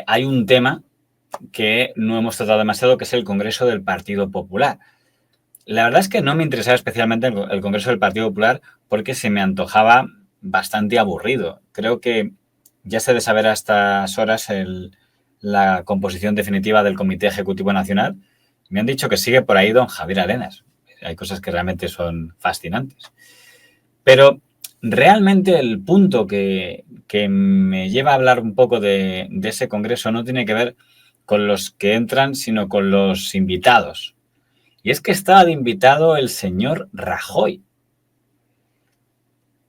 hay un tema que no hemos tratado demasiado, que es el Congreso del Partido Popular. La verdad es que no me interesaba especialmente el Congreso del Partido Popular porque se me antojaba bastante aburrido. Creo que ya se debe saber a estas horas la composición definitiva del Comité Ejecutivo Nacional. Me han dicho que sigue por ahí don Javier Arenas. Hay cosas que realmente son fascinantes. Pero realmente el punto que me lleva a hablar un poco de ese congreso no tiene que ver con los que entran, sino con los invitados. Y es que estaba de invitado el señor Rajoy.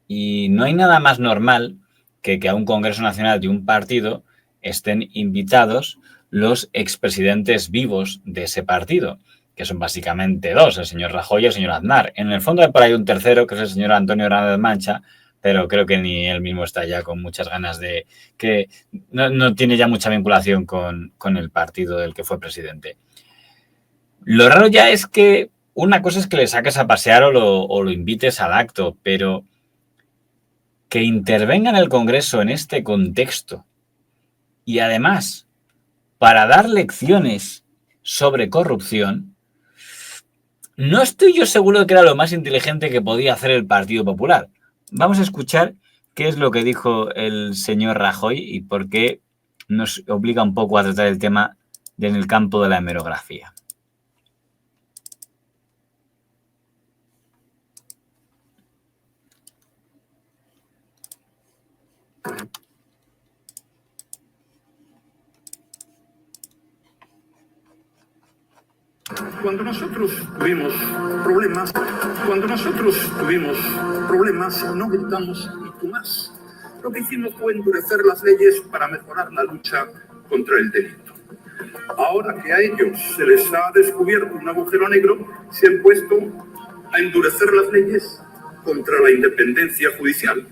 Y no hay nada más normal que a un congreso nacional de un partido estén invitados los expresidentes vivos de ese partido, que son básicamente dos, el señor Rajoy y el señor Aznar. En el fondo hay por ahí un tercero, que es el señor Antonio Hernández Mancha, pero creo que ni él mismo está ya con muchas ganas de... que no tiene ya mucha vinculación con el partido del que fue presidente. Lo raro ya es que una cosa es que le saques a pasear o lo invites al acto, pero que intervenga en el Congreso en este contexto y además para dar lecciones sobre corrupción, no estoy yo seguro de que era lo más inteligente que podía hacer el Partido Popular. Vamos a escuchar qué es lo que dijo el señor Rajoy y por qué nos obliga un poco a tratar el tema en el campo de la hemerografía. Cuando nosotros tuvimos problemas, no gritamos ni tú más. Lo que hicimos fue endurecer las leyes para mejorar la lucha contra el delito. Ahora que a ellos se les ha descubierto un agujero negro, se han puesto a endurecer las leyes contra la independencia judicial.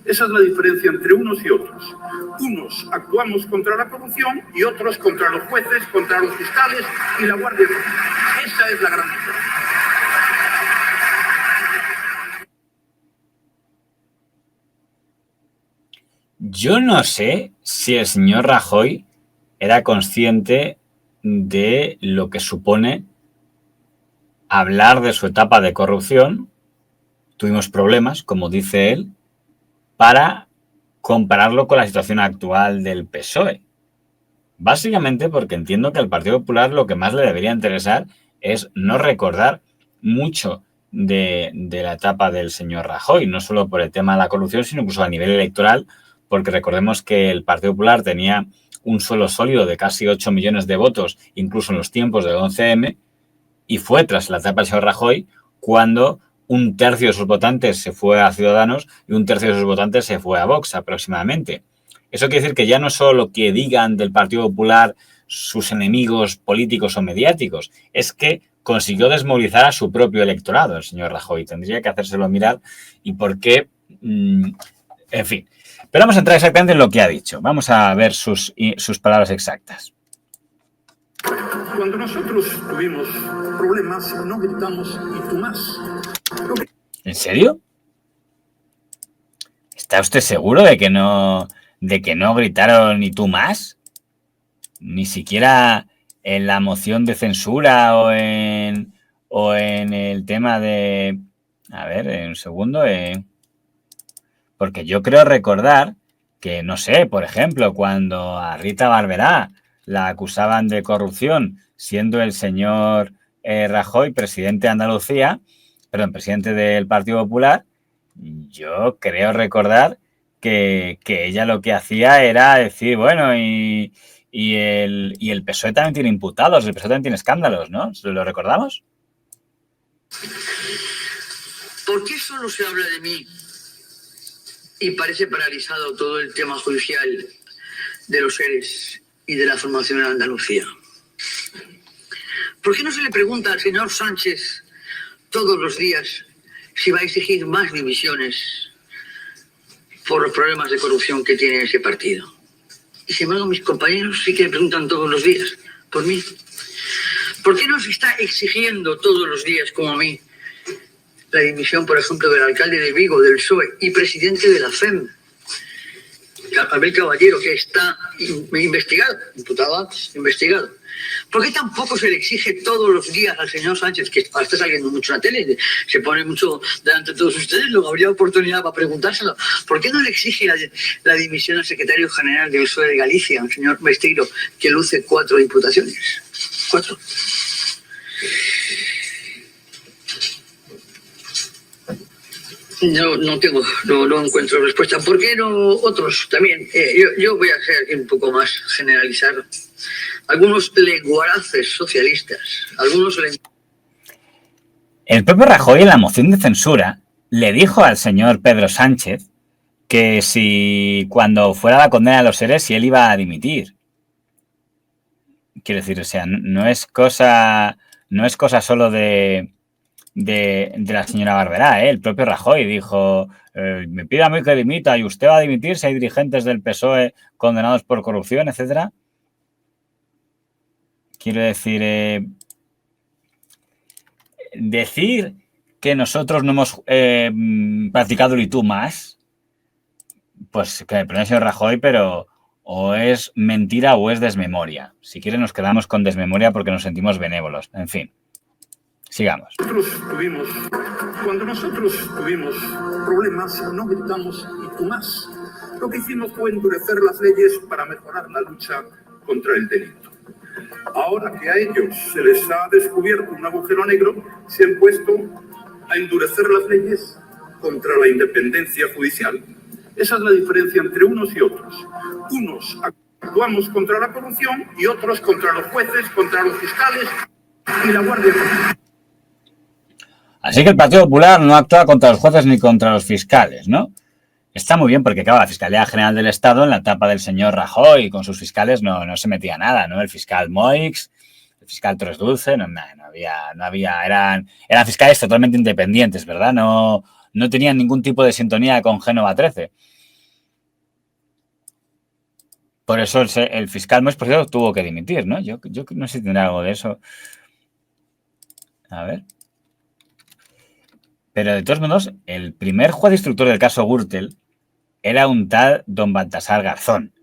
Esa es la diferencia entre unos y otros. Unos actuamos contra la corrupción y otros contra los jueces, contra los fiscales y la Guardia Civil. Esa es la gran diferencia. Yo no sé si el señor Rajoy era consciente de lo que supone hablar de su etapa de corrupción. Tuvimos problemas, como dice él, para compararlo con la situación actual del PSOE. Básicamente porque entiendo que al Partido Popular lo que más le debería interesar es no recordar mucho de la etapa del señor Rajoy, no solo por el tema de la corrupción, sino incluso a nivel electoral, porque recordemos que el Partido Popular tenía un suelo sólido de casi 8 millones de votos, incluso en los tiempos del 11M, y fue tras la etapa del señor Rajoy cuando un tercio de sus votantes se fue a Ciudadanos y un tercio de sus votantes se fue a Vox aproximadamente. Eso quiere decir que ya no solo lo que digan del Partido Popular sus enemigos políticos o mediáticos, es que consiguió desmovilizar a su propio electorado, el señor Rajoy. Tendría que hacérselo mirar y por qué... en fin. Pero vamos a entrar exactamente en lo que ha dicho. Vamos a ver sus palabras exactas. Cuando nosotros tuvimos problemas, no gritamos ni tú más. ¿En serio? ¿Está usted seguro de que no gritaron ni tú más? Ni siquiera en la moción de censura o en el tema de... A ver, un segundo. Porque yo creo recordar que, no sé, por ejemplo, cuando a Rita Barberá la acusaban de corrupción siendo el señor Rajoy presidente de Andalucía, perdón, presidente del Partido Popular, yo creo recordar que ella lo que hacía era decir, bueno, y el PSOE también tiene imputados, el PSOE también tiene escándalos, ¿no? ¿Lo recordamos? ¿Por qué solo se habla de mí y parece paralizado todo el tema judicial de los seres y de la formación en Andalucía? ¿Por qué no se le pregunta al señor Sánchez todos los días si va a exigir más dimisiones por los problemas de corrupción que tiene ese partido? Y sin embargo, mis compañeros sí que me preguntan todos los días por mí. ¿Por qué no se está exigiendo todos los días, como a mí, la dimisión, por ejemplo, del alcalde de Vigo, del PSOE, y presidente de la FEM? Abel Caballero, que está investigado, imputado antes, investigado. ¿Por qué tampoco se le exige todos los días al señor Sánchez, que ahora está saliendo mucho en la tele, se pone mucho delante de todos ustedes, luego habría oportunidad para preguntárselo? ¿Por qué no le exige la dimisión al secretario general del PSOE de Galicia, al señor Besteiro, que luce 4 imputaciones? 4. No encuentro respuesta. ¿Por qué no otros también? Yo voy a ser aquí un poco más generalizado. Algunos lenguaraces socialistas, El propio Rajoy en la moción de censura le dijo al señor Pedro Sánchez que si cuando fuera la condena de los seres, si él iba a dimitir. Quiero decir, o sea, no es cosa solo de la señora Barberá, ¿eh? El propio Rajoy dijo, me pide a mí que dimita y usted va a dimitir si hay dirigentes del PSOE condenados por corrupción, etcétera. Quiero decir, decir que nosotros no hemos practicado el y tú más, pues que me perdone el señor Rajoy, pero o es mentira o es desmemoria. Si quiere nos quedamos con desmemoria porque nos sentimos benévolos. En fin, sigamos. Cuando nosotros tuvimos problemas, no gritamos y tú más. Lo que hicimos fue endurecer las leyes para mejorar la lucha contra el delito. Ahora que a ellos se les ha descubierto un agujero negro, se han puesto a endurecer las leyes contra la independencia judicial. Esa es la diferencia entre unos y otros. Unos actuamos contra la corrupción y otros contra los jueces, contra los fiscales y la Guardia Civil. Así que el Partido Popular no actúa contra los jueces ni contra los fiscales, ¿no? Está muy bien porque, claro, la Fiscalía General del Estado en la etapa del señor Rajoy con sus fiscales no se metía nada, ¿no? El fiscal Moix, el fiscal Torres Dulce, no había, eran fiscales totalmente independientes, ¿verdad? No tenían ningún tipo de sintonía con Génova 13. Por eso el fiscal Moix, por cierto, tuvo que dimitir, ¿no? Yo no sé si tendrá algo de eso. A ver. Pero de todos modos, el primer juez instructor del caso Gürtel era un tal don Baltasar Garzón.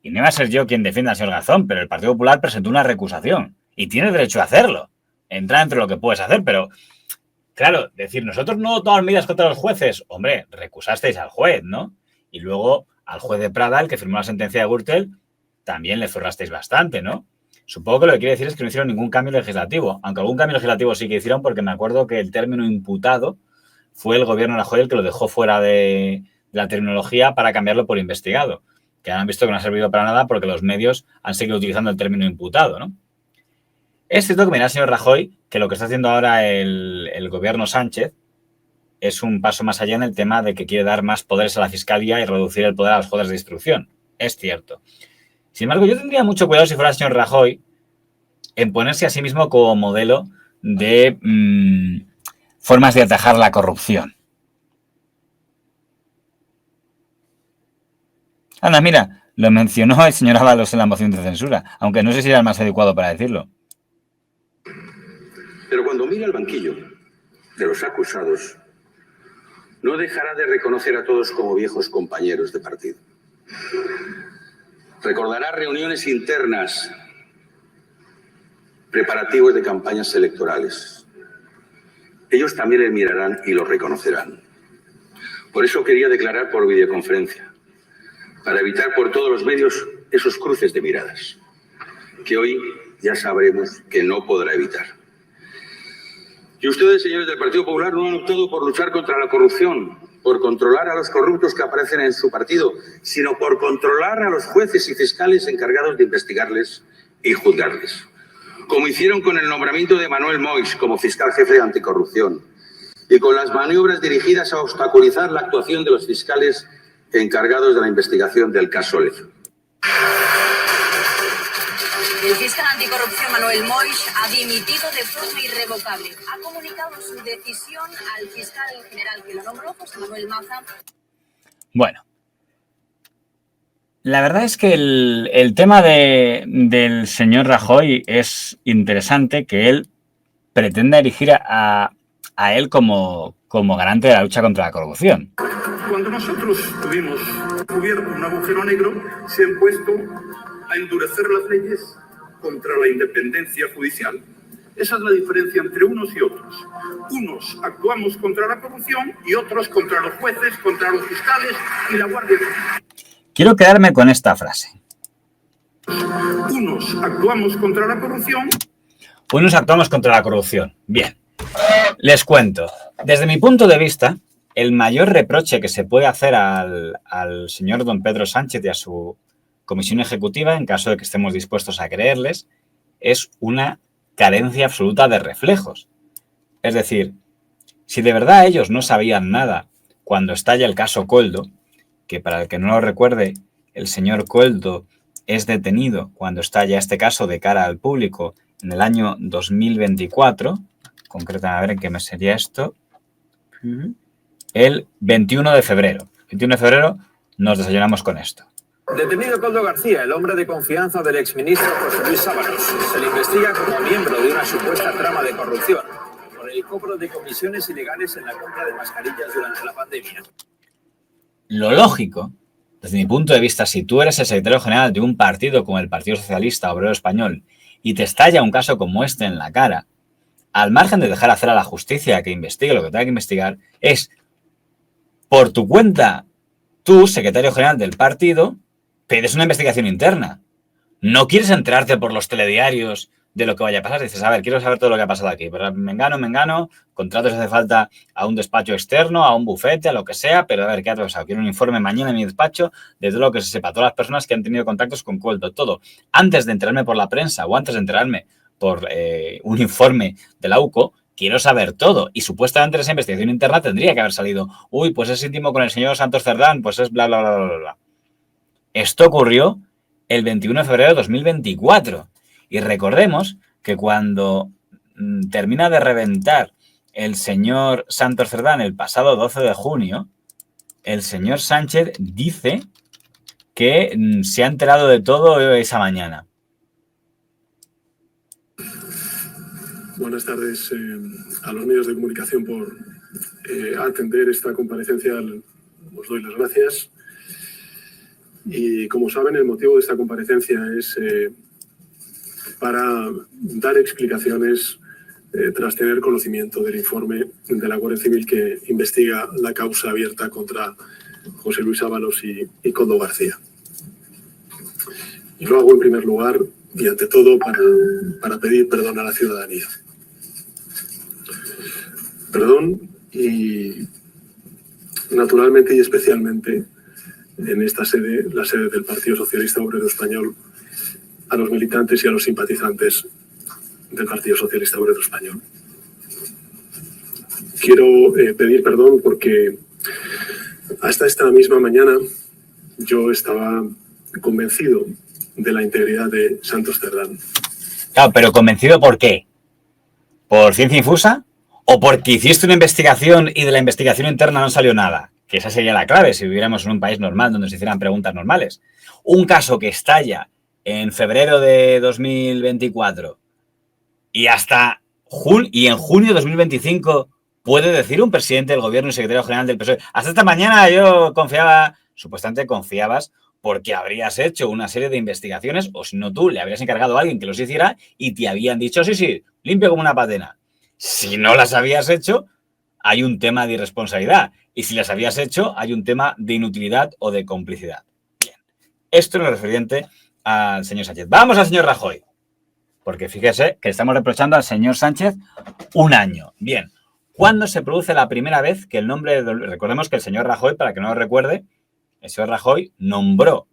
Y no iba a ser yo quien defienda al señor Garzón, pero el Partido Popular presentó una recusación. Y tiene derecho a hacerlo. Entra entre lo que puedes hacer, pero... Claro, decir, nosotros no tomamos medidas contra los jueces. Hombre, recusasteis al juez, ¿no? Y luego al juez de Prada, el que firmó la sentencia de Gürtel, también le zurrasteis bastante, ¿no? Supongo que lo que quiere decir es que no hicieron ningún cambio legislativo. Aunque algún cambio legislativo sí que hicieron, porque me acuerdo que el término imputado fue el gobierno de Rajoy el que lo dejó fuera de la terminología para cambiarlo por investigado, que han visto que no ha servido para nada porque los medios han seguido utilizando el término imputado, ¿no? Es cierto que mira, señor Rajoy, que lo que está haciendo ahora el gobierno Sánchez es un paso más allá en el tema de que quiere dar más poderes a la Fiscalía y reducir el poder a los jueces de instrucción. Es cierto. Sin embargo, yo tendría mucho cuidado si fuera el señor Rajoy en ponerse a sí mismo como modelo de formas de atajar la corrupción. Anda, mira, lo mencionó el señor Ábalos en la moción de censura, aunque no sé si era el más adecuado para decirlo. Pero cuando mira el banquillo de los acusados, no dejará de reconocer a todos como viejos compañeros de partido. Recordará reuniones internas, preparativos de campañas electorales. Ellos también le mirarán y lo reconocerán. Por eso quería declarar por videoconferencia, para evitar por todos los medios esos cruces de miradas, que hoy ya sabremos que no podrá evitar. Y ustedes, señores del Partido Popular, no han optado por luchar contra la corrupción, por controlar a los corruptos que aparecen en su partido, sino por controlar a los jueces y fiscales encargados de investigarles y juzgarles. Como hicieron con el nombramiento de Manuel Moix como fiscal jefe de anticorrupción y con las maniobras dirigidas a obstaculizar la actuación de los fiscales encargados de la investigación del caso Lezo. El fiscal anticorrupción Manuel Moix ha dimitido de forma irrevocable. Ha comunicado su decisión al fiscal general que lo nombró, José Manuel Maza. Bueno, la verdad es que el tema del señor Rajoy es interesante, que él pretenda erigir a a él como garante de la lucha contra la corrupción. Cuando nosotros tuvimos cubierto un agujero negro, se han puesto a endurecer las leyes contra la independencia judicial. Esa es la diferencia entre unos y otros. Unos actuamos contra la corrupción y otros contra los jueces, contra los fiscales y la Guardia Civil. Quiero quedarme con esta frase. Unos actuamos contra la corrupción. Unos actuamos contra la corrupción. Bien, les cuento. Desde mi punto de vista, el mayor reproche que se puede hacer al señor don Pedro Sánchez y a su comisión ejecutiva, en caso de que estemos dispuestos a creerles, es una carencia absoluta de reflejos. Es decir, si de verdad ellos no sabían nada cuando estalla el caso Koldo, que para el que no lo recuerde, el señor Koldo es detenido cuando estalla este caso de cara al público en el año 2024, concretamente, a ver en qué mes sería esto, el 21 de febrero. 21 de febrero nos desayunamos con esto. Detenido Koldo García, el hombre de confianza del exministro José Luis Ábalos. Se le investiga como miembro de una supuesta trama de corrupción por el cobro de comisiones ilegales en la compra de mascarillas durante la pandemia. Lo lógico, desde mi punto de vista, si tú eres el secretario general de un partido como el Partido Socialista Obrero Español y te estalla un caso como este en la cara, al margen de dejar hacer a la justicia que investigue lo que tenga que investigar, es por tu cuenta, tú, secretario general del partido, pides una investigación interna. No quieres enterarte por los telediarios de lo que vaya a pasar. Dices, a ver, quiero saber todo lo que ha pasado aquí. Pero me engano, contratos hace falta a un despacho externo, a un bufete, a lo que sea, pero a ver, ¿qué ha pasado? Quiero un informe mañana en mi despacho de todo lo que se sepa, todas las personas que han tenido contactos con Koldo, todo. Antes de enterarme por la prensa o antes de enterarme por un informe de la UCO, quiero saber todo. Y supuestamente esa investigación interna tendría que haber salido, uy, pues es íntimo con el señor Santos Cerdán, pues es bla, bla, bla, bla, bla. Esto ocurrió el 21 de febrero de 2024. Y recordemos que cuando termina de reventar el señor Santos Cerdán el pasado 12 de junio, el señor Sánchez dice que se ha enterado de todo esa mañana. Buenas tardes a los medios de comunicación por atender esta comparecencia. Os doy las gracias. Y como saben, el motivo de esta comparecencia es para dar explicaciones tras tener conocimiento del informe de la Guardia Civil que investiga la causa abierta contra José Luis Ábalos y Koldo García. Y lo hago en primer lugar y ante todo para pedir perdón a la ciudadanía. Perdón y naturalmente y especialmente en esta sede, la sede del Partido Socialista Obrero Español, a los militantes y a los simpatizantes del Partido Socialista Obrero Español. Quiero pedir perdón porque hasta esta misma mañana yo estaba convencido de la integridad de Santos Cerdán. Claro, pero ¿convencido por qué? ¿Por ciencia infusa? ¿O porque hiciste una investigación y de la investigación interna no salió nada? Que esa sería la clave si viviéramos en un país normal donde se hicieran preguntas normales. Un caso que estalla en febrero de 2024 y en junio de 2025 puede decir un presidente del gobierno y secretario general del PSOE, hasta esta mañana yo confiaba, supuestamente confiabas porque habrías hecho una serie de investigaciones o si no tú le habrías encargado a alguien que los hiciera y te habían dicho, sí, limpio como una patena. Si no las habías hecho, hay un tema de irresponsabilidad. Y si las habías hecho, hay un tema de inutilidad o de complicidad. Bien, esto es lo referente al señor Sánchez. Vamos al señor Rajoy. Porque fíjese que estamos reprochando al señor Sánchez un año. Bien, ¿cuándo se produce la primera vez que el nombre de... Recordemos que el señor Rajoy, para que no lo recuerde, el señor Rajoy nombró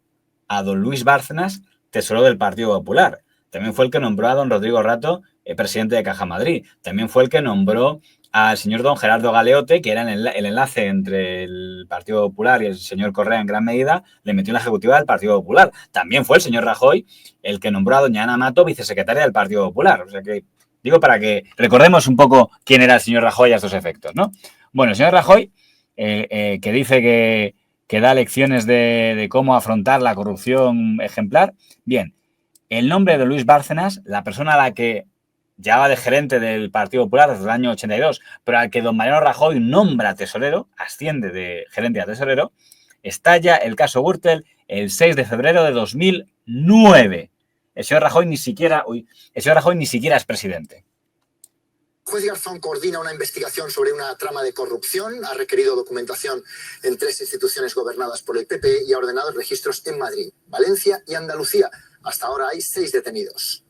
a don Luis Bárcenas tesorero del Partido Popular. También fue el que nombró a don Rodrigo Rato presidente de Caja Madrid. También fue el que nombró al señor don Gerardo Galeote, que era el enlace entre el Partido Popular y el señor Correa en gran medida, le metió en la ejecutiva del Partido Popular. También fue el señor Rajoy el que nombró a doña Ana Mato vicesecretaria del Partido Popular. O sea que, digo, para que recordemos un poco quién era el señor Rajoy a estos efectos, ¿no? Bueno, el señor Rajoy, que dice que da lecciones de cómo afrontar la corrupción ejemplar. Bien, el nombre de Luis Bárcenas, la persona a la que ya va de gerente del Partido Popular desde el año 82, pero al que don Mariano Rajoy nombra tesorero, asciende de gerente a tesorero, estalla el caso Gürtel el 6 de febrero de 2009. El señor Rajoy ni siquiera es presidente. El juez Garzón coordina una investigación sobre una trama de corrupción, ha requerido documentación en 3 instituciones gobernadas por el PP y ha ordenado registros en Madrid, Valencia y Andalucía. Hasta ahora hay 6 detenidos.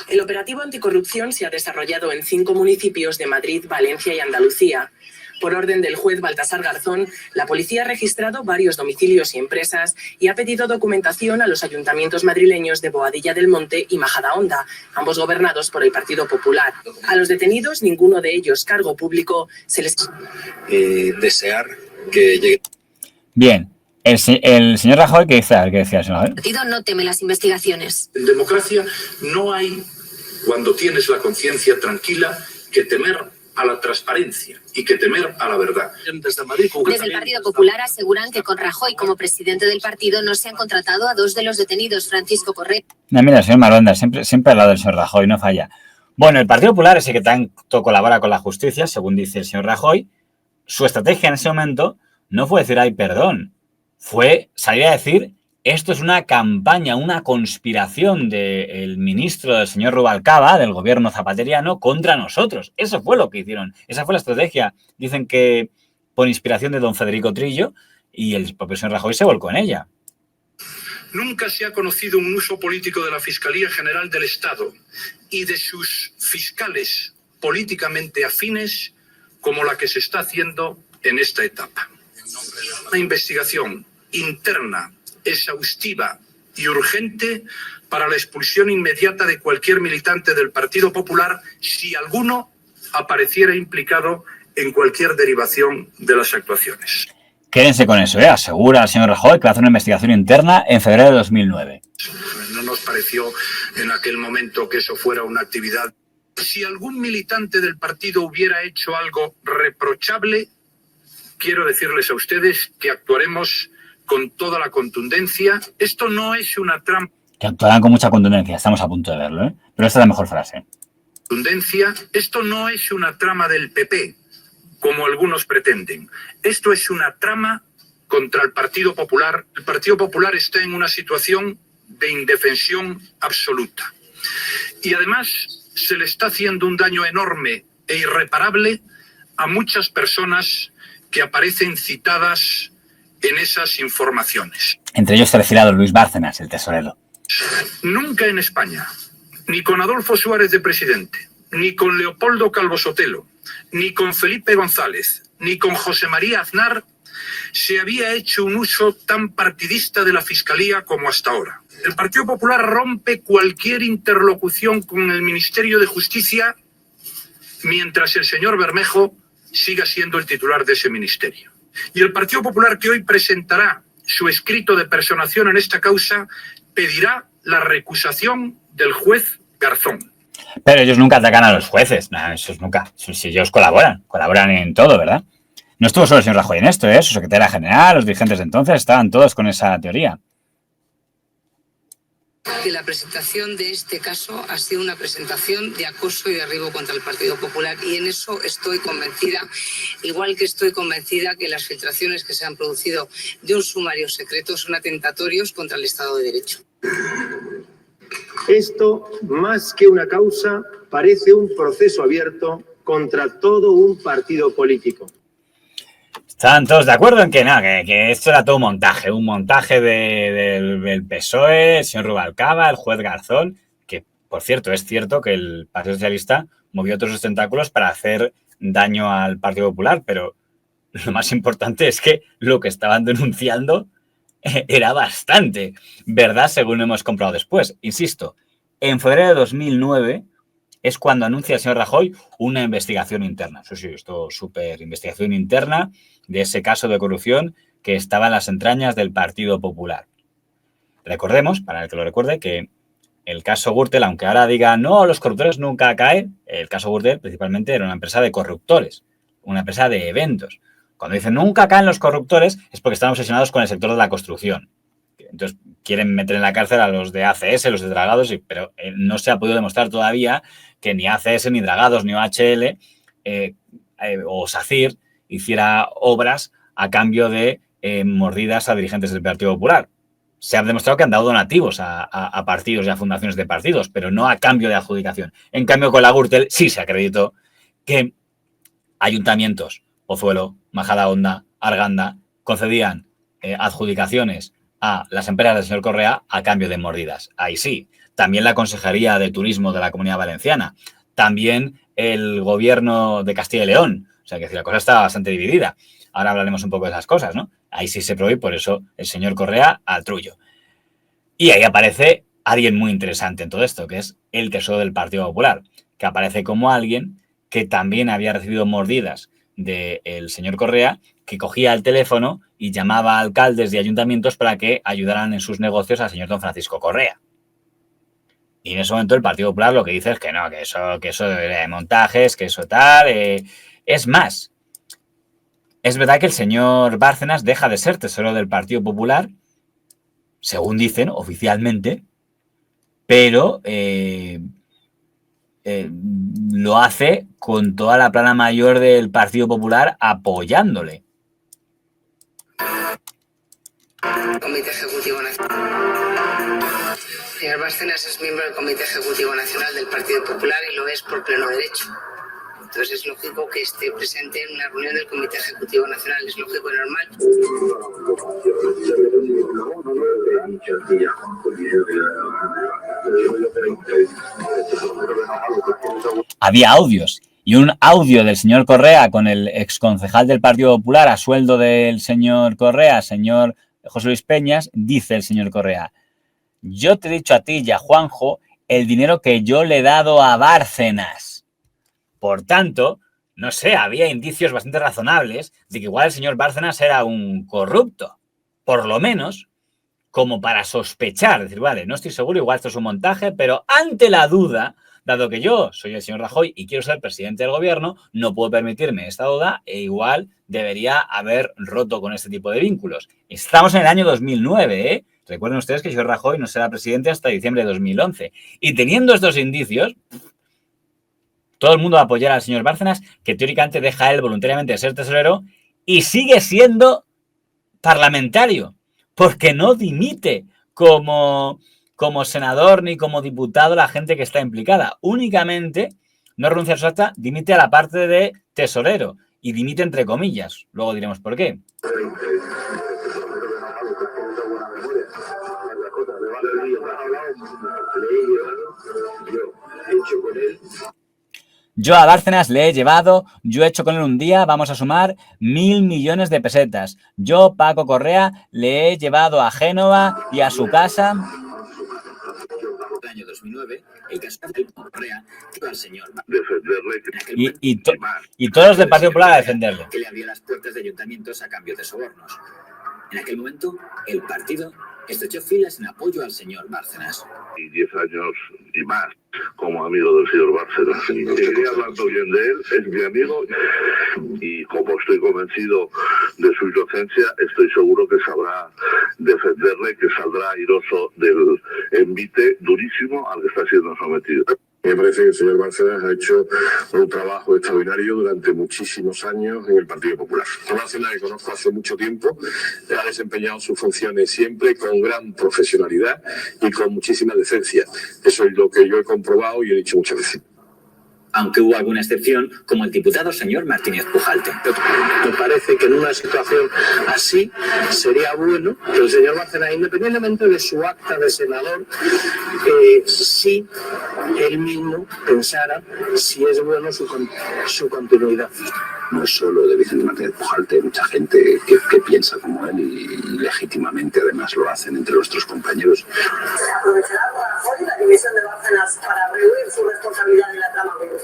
El operativo anticorrupción se ha desarrollado en 5 municipios de Madrid, Valencia y Andalucía. Por orden del juez Baltasar Garzón, la policía ha registrado varios domicilios y empresas y ha pedido documentación a los ayuntamientos madrileños de Boadilla del Monte y Majadahonda, ambos gobernados por el Partido Popular. A los detenidos, ninguno de ellos cargo público, se les... desear que llegue... Bien, el señor Rajoy, ¿qué dice? ¿Qué decía el señor? El partido no teme las investigaciones. En democracia no hay, cuando tienes la conciencia tranquila, que temer a la transparencia y que temer a la verdad. Desde el Partido Popular aseguran que con Rajoy como presidente del partido no se han contratado a 2 de los detenidos, Francisco Correa. No, mira, el señor Maronda, siempre al lado del señor Rajoy, no falla. Bueno, el Partido Popular es el que tanto colabora con la justicia, según dice el señor Rajoy. Su estrategia en ese momento no fue decir, ay, perdón, fue salir a decir, esto es una campaña, una conspiración del ministro, del señor Rubalcaba, del gobierno zapateriano, contra nosotros. Eso fue lo que hicieron. Esa fue la estrategia. Dicen que por inspiración de don Federico Trillo y el propio señor Rajoy se volcó en ella. Nunca se ha conocido un uso político de la Fiscalía General del Estado y de sus fiscales políticamente afines como la que se está haciendo en esta etapa. Una investigación interna, exhaustiva y urgente para la expulsión inmediata de cualquier militante del Partido Popular si alguno apareciera implicado en cualquier derivación de las actuaciones. Quédense con eso, asegura el señor Rajoy que va a hacer una investigación interna en febrero de 2009. No nos pareció en aquel momento que eso fuera una actividad. Si algún militante del partido hubiera hecho algo reprochable, quiero decirles a ustedes que actuaremos con toda la contundencia. Esto no es una trampa. Que actuarán con mucha contundencia, estamos a punto de verlo, ¿eh? Pero esta es la mejor frase. Esto no es una trama del PP, como algunos pretenden. Esto es una trama contra el Partido Popular. El Partido Popular está en una situación de indefensión absoluta. Y además se le está haciendo un daño enorme e irreparable a muchas personas que aparecen citadas en esas informaciones. Entre ellos se refiere a don Luis Bárcenas, el tesorero. Nunca en España, ni con Adolfo Suárez de presidente, ni con Leopoldo Calvo Sotelo, ni con Felipe González, ni con José María Aznar, se había hecho un uso tan partidista de la Fiscalía como hasta ahora. El Partido Popular rompe cualquier interlocución con el Ministerio de Justicia mientras el señor Bermejo siga siendo el titular de ese ministerio. Y el Partido Popular, que hoy presentará su escrito de personación en esta causa, pedirá la recusación del juez Garzón. Pero ellos nunca atacan a los jueces. No, eso es nunca. Si ellos colaboran en todo, ¿verdad? No estuvo solo el señor Rajoy en esto, ¿eh? Su secretaria general, los dirigentes de entonces, estaban todos con esa teoría. Que la presentación de este caso ha sido una presentación de acoso y derribo contra el Partido Popular, y en eso estoy convencida, igual que estoy convencida que las filtraciones que se han producido de un sumario secreto son atentatorios contra el Estado de Derecho. Esto, más que una causa, parece un proceso abierto contra todo un partido político. ¿Están todos de acuerdo en que no, que esto era todo un montaje del PSOE, el señor Rubalcaba, el juez Garzón, que, por cierto, es cierto que el Partido Socialista movió todos sus tentáculos para hacer daño al Partido Popular, pero lo más importante es que lo que estaban denunciando era bastante verdad, según hemos comprobado después. Insisto, en febrero de 2009 es cuando anuncia el señor Rajoy una investigación interna. Eso sí, esto súper investigación interna de ese caso de corrupción que estaba en las entrañas del Partido Popular. Recordemos, para el que lo recuerde, que el caso Gürtel, aunque ahora diga no, los corruptores nunca caen, el caso Gürtel principalmente era una empresa de corruptores, una empresa de eventos. Cuando dicen nunca caen los corruptores es porque están obsesionados con el sector de la construcción. Entonces quieren meter en la cárcel a los de ACS, los de Dragados, pero no se ha podido demostrar todavía que ni ACS, ni Dragados, ni OHL o SACIR hiciera obras a cambio de mordidas a dirigentes del Partido Popular. Se ha demostrado que han dado donativos a partidos y a fundaciones de partidos, pero no a cambio de adjudicación. En cambio, con la Gürtel sí se acreditó que ayuntamientos, Pozuelo, Majadahonda, Arganda, concedían adjudicaciones a las empresas del señor Correa a cambio de mordidas. Ahí sí. También la Consejería de Turismo de la Comunidad Valenciana. También el Gobierno de Castilla y León. O sea, que la cosa está bastante dividida. Ahora hablaremos un poco de esas cosas, ¿no? Ahí sí se prohíbe, por eso el señor Correa al trullo. Y ahí aparece alguien muy interesante en todo esto, que es el Tesoro del Partido Popular, que aparece como alguien que también había recibido mordidas del señor Correa, que cogía el teléfono y llamaba a alcaldes y ayuntamientos para que ayudaran en sus negocios al señor don Francisco Correa. Y en ese momento el Partido Popular lo que dice es que no, que eso de montajes, que eso tal. Es más, es verdad que el señor Bárcenas deja de ser tesorero del Partido Popular, según dicen oficialmente, pero lo hace con toda la plana mayor del Partido Popular apoyándole. Comité Ejecutivo Nacional. Señor Bárcenas es miembro del Comité Ejecutivo Nacional del Partido Popular y lo es por pleno derecho. Entonces es lógico que esté presente en una reunión del Comité Ejecutivo Nacional, es lógico y normal. Había audios, y un audio del señor Correa con el exconcejal del Partido Popular a sueldo del señor Correa, señor José Luis Peñas, dice el señor Correa: yo te he dicho a ti y a Juanjo el dinero que yo le he dado a Bárcenas. Por tanto, no sé, había indicios bastante razonables de que igual el señor Bárcenas era un corrupto. Por lo menos, como para sospechar, decir, vale, no estoy seguro, igual esto es un montaje, pero ante la duda, dado que yo soy el señor Rajoy y quiero ser presidente del gobierno, no puedo permitirme esta duda e igual debería haber roto con este tipo de vínculos. Estamos en el año 2009, ¿eh? Recuerden ustedes que el señor Rajoy no será presidente hasta diciembre de 2011. Y teniendo estos indicios, todo el mundo va a apoyar al señor Bárcenas, que teóricamente deja él voluntariamente de ser tesorero y sigue siendo parlamentario, porque no dimite como senador ni como diputado la gente que está implicada. Únicamente, no renuncia a su acta, dimite a la parte de tesorero y dimite entre comillas. Luego diremos por qué. Yo a Bárcenas le he llevado, yo he hecho con él un día, vamos a sumar 1.000 millones de pesetas. Yo, Paco Correa, le he llevado a Génova y a su casa. El año 2009, el caso de Correa iba al señor y todos los del Partido Popular a defenderle. Que le abría las puertas de ayuntamientos a cambio de sobornos. En aquel momento, el partido estrechó filas en apoyo al señor Bárcenas. Y 10 años y más como amigo del señor Bárcenas. Seguiré hablando bien de él, es mi amigo y como estoy convencido de su inocencia, estoy seguro que sabrá defenderle, que saldrá airoso del envite durísimo al que está siendo sometido. Me parece que el señor Bárcenas ha hecho un trabajo extraordinario durante muchísimos años en el Partido Popular. A Bárcenas, que conozco hace mucho tiempo, ha desempeñado sus funciones siempre con gran profesionalidad y con muchísima decencia. Eso es lo que yo he comprobado y he dicho muchas veces. Aunque hubo alguna excepción, como el diputado señor Martínez Pujalte. Me parece que en una situación así sería bueno que el señor Bárcenas, independientemente de su acta de senador, sí él mismo pensara si es bueno su continuidad. No solo de Vicente Martínez Pujalte, hay mucha gente que piensa como él y legítimamente además lo hacen entre nuestros compañeros. ¿Aprovechará Rajoy la dimisión de Bárcenas para rehuir su responsabilidad en la trama corrupción?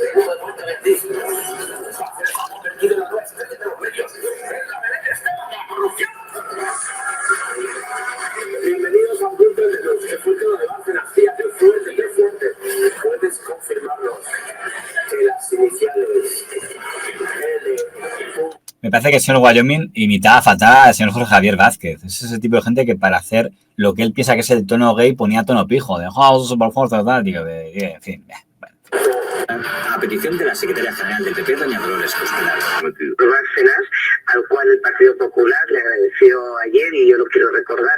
Bienvenidos a un punto de los que fue todo de Bárcenas. Fíjate, qué fuerte. Puedes confirmarlo que las iniciales parece que el señor Wyoming imitaba fatal al señor Jorge Javier Vázquez. Es ese tipo de gente que para hacer lo que él piensa que es el tono gay ponía tono pijo. De en fin. A petición de la secretaria general del PP, doña Dolores Cospedal. Bárcenas, al cual el Partido Popular le agradeció ayer, y yo lo quiero recordar,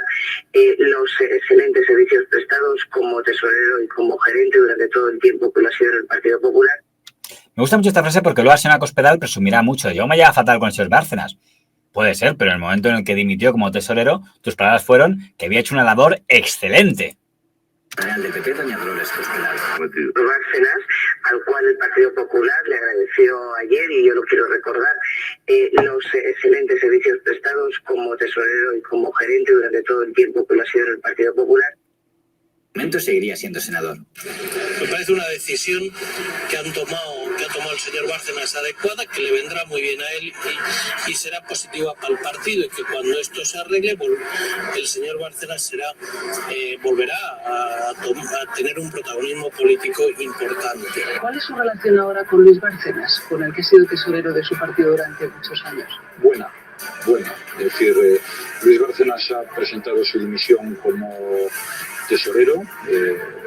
los excelentes servicios prestados como tesorero y como gerente durante todo el tiempo que lo ha sido en el Partido Popular. Me gusta mucho esta frase porque luego la señora Cospedal presumirá mucho. Yo me lleva fatal con el señor Bárcenas. Puede ser, pero en el momento en el que dimitió como tesorero, tus palabras fueron que había hecho una labor excelente. General del PP, doña Dolores Cospedal. Bárcenas, al cual el Partido Popular le agradeció ayer, y yo lo quiero recordar, los excelentes servicios prestados como tesorero y como gerente durante todo el tiempo que lo ha sido en el Partido Popular. De momento seguiría siendo senador. Me parece una decisión que ha tomado el señor Bárcenas adecuada, que le vendrá muy bien a él y será positiva para el partido, y que cuando esto se arregle, el señor Bárcenas volverá a tener un protagonismo político importante. ¿Cuál es su relación ahora con Luis Bárcenas, con el que ha sido tesorero de su partido durante muchos años? Buena. Es decir, Luis Bárcenas ha presentado su dimisión como tesorero,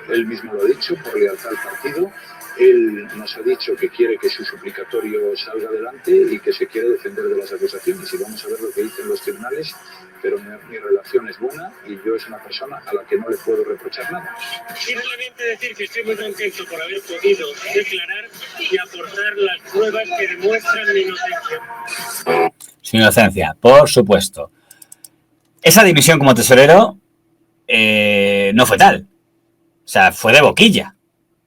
él mismo lo ha dicho, por lealtad al partido. Él nos ha dicho que quiere que su suplicatorio salga adelante y que se quiere defender de las acusaciones, y vamos a ver lo que dicen los tribunales, pero mi relación es buena y yo es una persona a la que no le puedo reprochar nada. Simplemente decir que estoy muy contento por haber podido declarar y aportar las pruebas que demuestran mi inocencia. Su inocencia, por supuesto. Esa dimisión como tesorero no fue tal. O sea, fue de boquilla.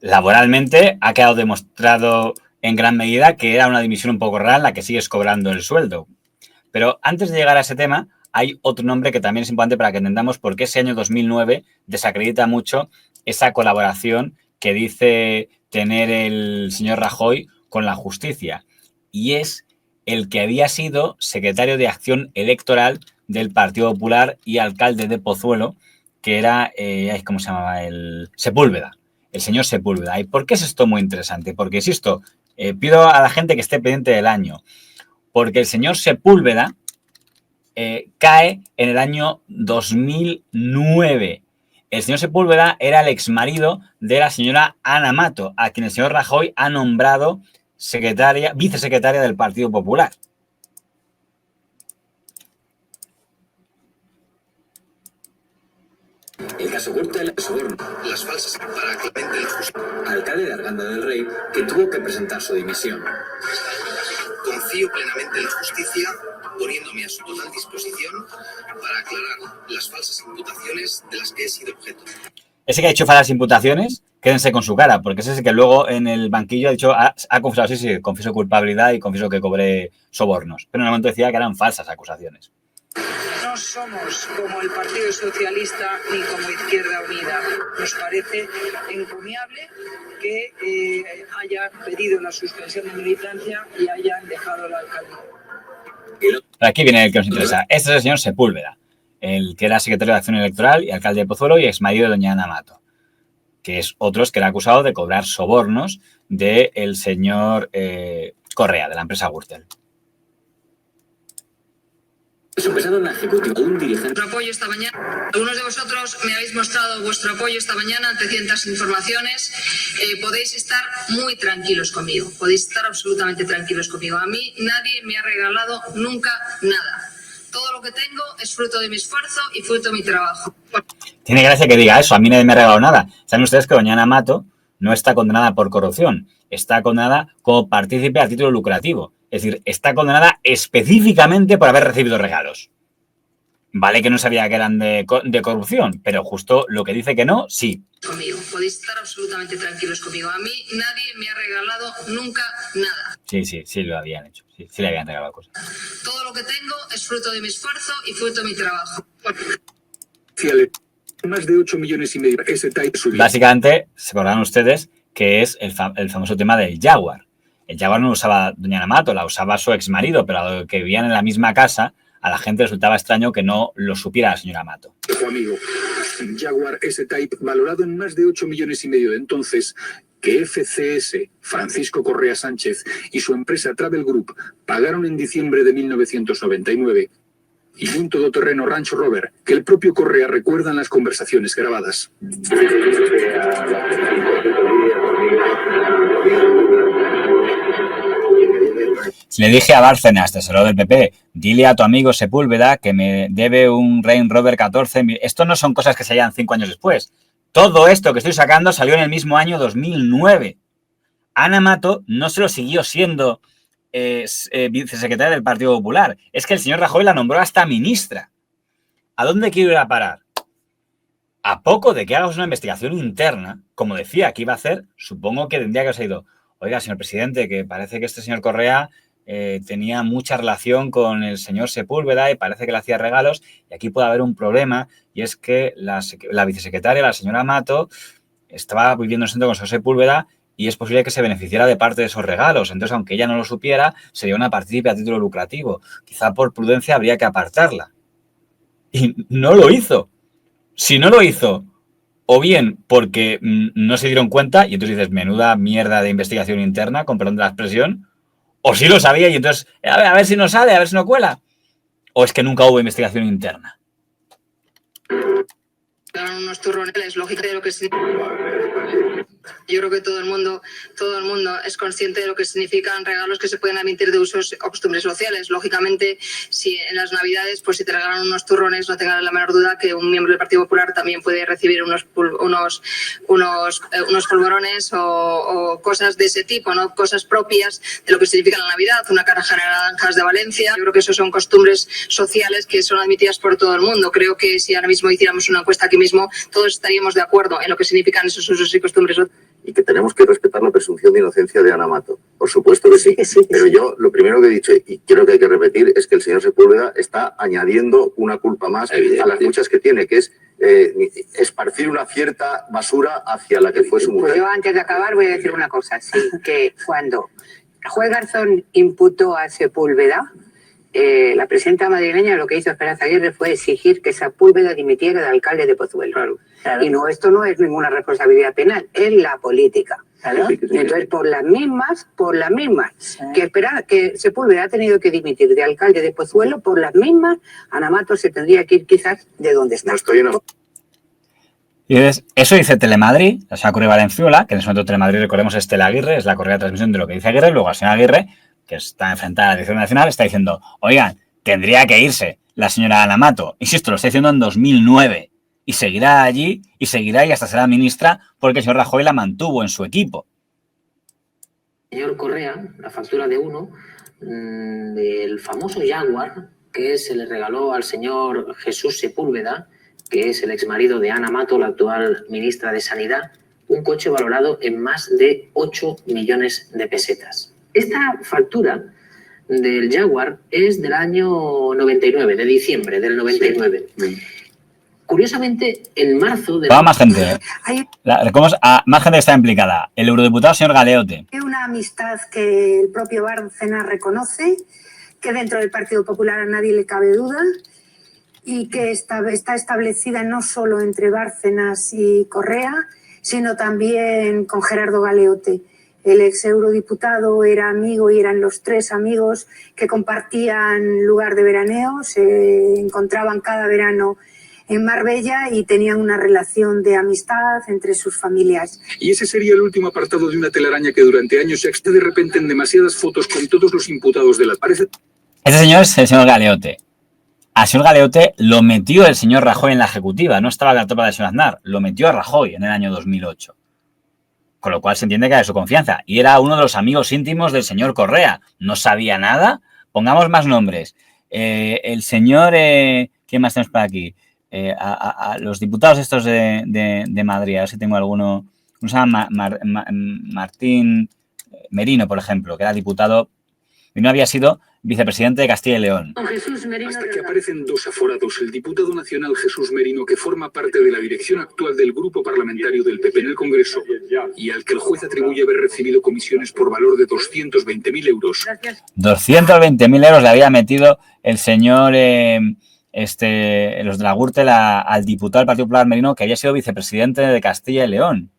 Laboralmente ha quedado demostrado en gran medida que era una dimisión un poco rara en la que sigues cobrando el sueldo. Pero antes de llegar a ese tema, hay otro nombre que también es importante para que entendamos por qué ese año 2009 desacredita mucho esa colaboración que dice tener el señor Rajoy con la justicia. Y es el que había sido secretario de Acción Electoral del Partido Popular y alcalde de Pozuelo, que era, ¿cómo se llamaba? El Sepúlveda. El señor Sepúlveda. ¿Y por qué es esto muy interesante? Porque, insisto, pido a la gente que esté pendiente del año, porque el señor Sepúlveda cae en el año 2009. El señor Sepúlveda era el exmarido de la señora Ana Mato, a quien el señor Rajoy ha nombrado vicesecretaria del Partido Popular. El caso Gürtel, las falsas para Clemente el alcalde de Arganda del Rey, que tuvo que presentar su dimisión. Confío plenamente en la justicia, poniéndome a su total disposición para aclarar las falsas imputaciones de las que he sido objeto. Ese que ha hecho falsas imputaciones, quédense con su cara, porque ese es el que luego en el banquillo ha dicho, ha confesado, sí, confieso culpabilidad y confieso que cobré sobornos. Pero en el momento decía que eran falsas acusaciones. No somos como el Partido Socialista ni como Izquierda Unida. Nos parece encomiable que haya pedido la suspensión de militancia y hayan dejado la alcaldía. Aquí viene el que nos interesa. Este es el señor Sepúlveda, el que era secretario de Acción Electoral y alcalde de Pozuelo y exmarido de doña Ana Mato, que es otros que era acusado de cobrar sobornos del señor Correa, de la empresa Gürtel. Sorpresado en la ejecutiva de un dirigente. Vuestro apoyo esta mañana. Algunos de vosotros me habéis mostrado vuestro apoyo esta mañana ante cientas informaciones. Podéis estar muy tranquilos conmigo. Podéis estar absolutamente tranquilos conmigo. A mí nadie me ha regalado nunca nada. Todo lo que tengo es fruto de mi esfuerzo y fruto de mi trabajo. Tiene gracia que diga eso. A mí nadie me ha regalado nada. Saben ustedes que doña Ana Mato no está condenada por corrupción. Está condenada como partícipe a título lucrativo. Es decir, está condenada específicamente por haber recibido regalos. Vale que no sabía que eran de corrupción, pero justo lo que dice que no, sí. Conmigo. Podéis estar absolutamente tranquilos conmigo. A mí nadie me ha regalado nunca nada. Sí lo habían hecho. Sí le habían regalado cosas. Todo lo que tengo es fruto de mi esfuerzo y fruto de mi trabajo. Más de 8 millones y medio. Básicamente, se acordarán ustedes que es el famoso tema del Jaguar. El Jaguar no lo usaba doña Ana Mato, la usaba su exmarido, pero a lo que vivían en la misma casa a la gente resultaba extraño que no lo supiera la señora Amato. Amigo, Jaguar S-Type valorado en más de 8,5 millones de entonces, que FCS, Francisco Correa Sánchez, y su empresa Travel Group pagaron en diciembre de 1999, y un todoterreno Range Rover que el propio Correa recuerda en las conversaciones grabadas. Le dije a Bárcenas, tesorero del PP, dile a tu amigo Sepúlveda que me debe un Range Rover 14. Esto no son cosas que se hallan 5 años después. Todo esto que estoy sacando salió en el mismo año 2009. Ana Mato no se lo siguió siendo vicesecretaria del Partido Popular. Es que el señor Rajoy la nombró hasta ministra. ¿A dónde quiero ir a parar? A poco de que hagas una investigación interna, como decía que iba a hacer, supongo que tendría que haber ido, oiga, señor presidente, que parece que este señor Correa tenía mucha relación con el señor Sepúlveda y parece que le hacía regalos, y aquí puede haber un problema, y es que la vicesecretaria, la señora Mato, estaba viviendo en el centro con el señor Sepúlveda y es posible que se beneficiara de parte de esos regalos. Entonces, aunque ella no lo supiera, sería una partícipe a título lucrativo. Quizá por prudencia habría que apartarla. Y no lo hizo. Si no lo hizo, o bien porque no se dieron cuenta, y entonces dices, menuda mierda de investigación interna, con perdón de la expresión, o sí lo sabía y entonces, a ver si no sale, a ver si no cuela, o es que nunca hubo investigación interna. Unos turrones, lógica de lo que yo creo que todo el mundo es consciente de lo que significan regalos que se pueden emitir de usos o costumbres sociales. Lógicamente, si en las Navidades, pues si te regalan unos turrones, no tengas la menor duda que un miembro del Partido Popular también puede recibir unos polvorones o cosas de ese tipo, ¿no? Cosas propias de lo que significa la Navidad, una caja de naranjas de Valencia. Yo creo que eso son costumbres sociales que son admitidas por todo el mundo. Creo que si ahora mismo hiciéramos una encuesta aquí mismo, todos estaríamos de acuerdo en lo que significan esos usos y costumbres. Y que tenemos que respetar la presunción de inocencia de Ana Mato. Por supuesto que sí. Pero yo lo primero que he dicho, y creo que hay que repetir, es que el señor Sepúlveda está añadiendo una culpa más a las muchas que tiene, que es esparcir una cierta basura hacia la que fue su mujer. Pues yo antes de acabar voy a decir una cosa, sí, que cuando Juez Garzón imputó a Sepúlveda, la presidenta madrileña lo que hizo Esperanza Aguirre fue exigir que Sepúlveda dimitiera de alcalde de Pozuelo. Claro. Y no, esto no es ninguna responsabilidad penal, es la política. Claro. Entonces, por las mismas, que Sepúlveda ha tenido que dimitir de alcalde de Pozuelo, por las mismas, Ana Mato se tendría que ir quizás de donde está. No estoy en... Y eso dice Telemadrid, la señora Curri Valenciola, que en ese momento Telemadrid, recordemos, es Teleaguirre, es la correa de transmisión de lo que dice Aguirre, luego la señora Aguirre, que está enfrentada a la Dirección Nacional, está diciendo, oigan, tendría que irse la señora Ana Mato. Insisto, lo está diciendo en 2009. Y seguirá allí, y hasta será ministra, porque el señor Rajoy la mantuvo en su equipo. Señor Correa, la factura de uno, del famoso Jaguar, que se le regaló al señor Jesús Sepúlveda, que es el exmarido de Ana Mato, la actual ministra de Sanidad, un coche valorado en más de 8 millones de pesetas. Esta factura del Jaguar es del año 99, de diciembre del 99. Sí. Curiosamente, en marzo de... Va más gente, más gente está implicada. El eurodiputado señor Galeote. Es una amistad que el propio Bárcenas reconoce, que dentro del Partido Popular a nadie le cabe duda y que está establecida no solo entre Bárcenas y Correa, sino también con Gerardo Galeote. El ex eurodiputado era amigo y eran los tres amigos que compartían lugar de veraneo, se encontraban cada verano en Marbella y tenían una relación de amistad entre sus familias. Y ese sería el último apartado de una telaraña que durante años se extiende de repente en demasiadas fotos con todos los imputados de la... Este señor es el señor Galeote. Al señor Galeote lo metió el señor Rajoy en la ejecutiva, no estaba en la tropa del señor Aznar, lo metió a Rajoy en el año 2008. Con lo cual se entiende que era de su confianza. Y era uno de los amigos íntimos del señor Correa. No sabía nada. Pongamos más nombres. El señor... ¿Quién más tenemos por aquí? A los diputados estos de Madrid. A ver si tengo alguno. Uno se llama Martín Merino, por ejemplo, que era diputado. Y no había sido vicepresidente de Castilla y León. Hasta que aparecen dos aforados, el diputado nacional Jesús Merino, que forma parte de la dirección actual del grupo parlamentario del PP en el Congreso, y al que el juez atribuye haber recibido comisiones por valor de 220.000 euros. 220.000 euros le había metido el señor, los de la Gürtel, al diputado del Partido Popular Merino, que había sido vicepresidente de Castilla y León.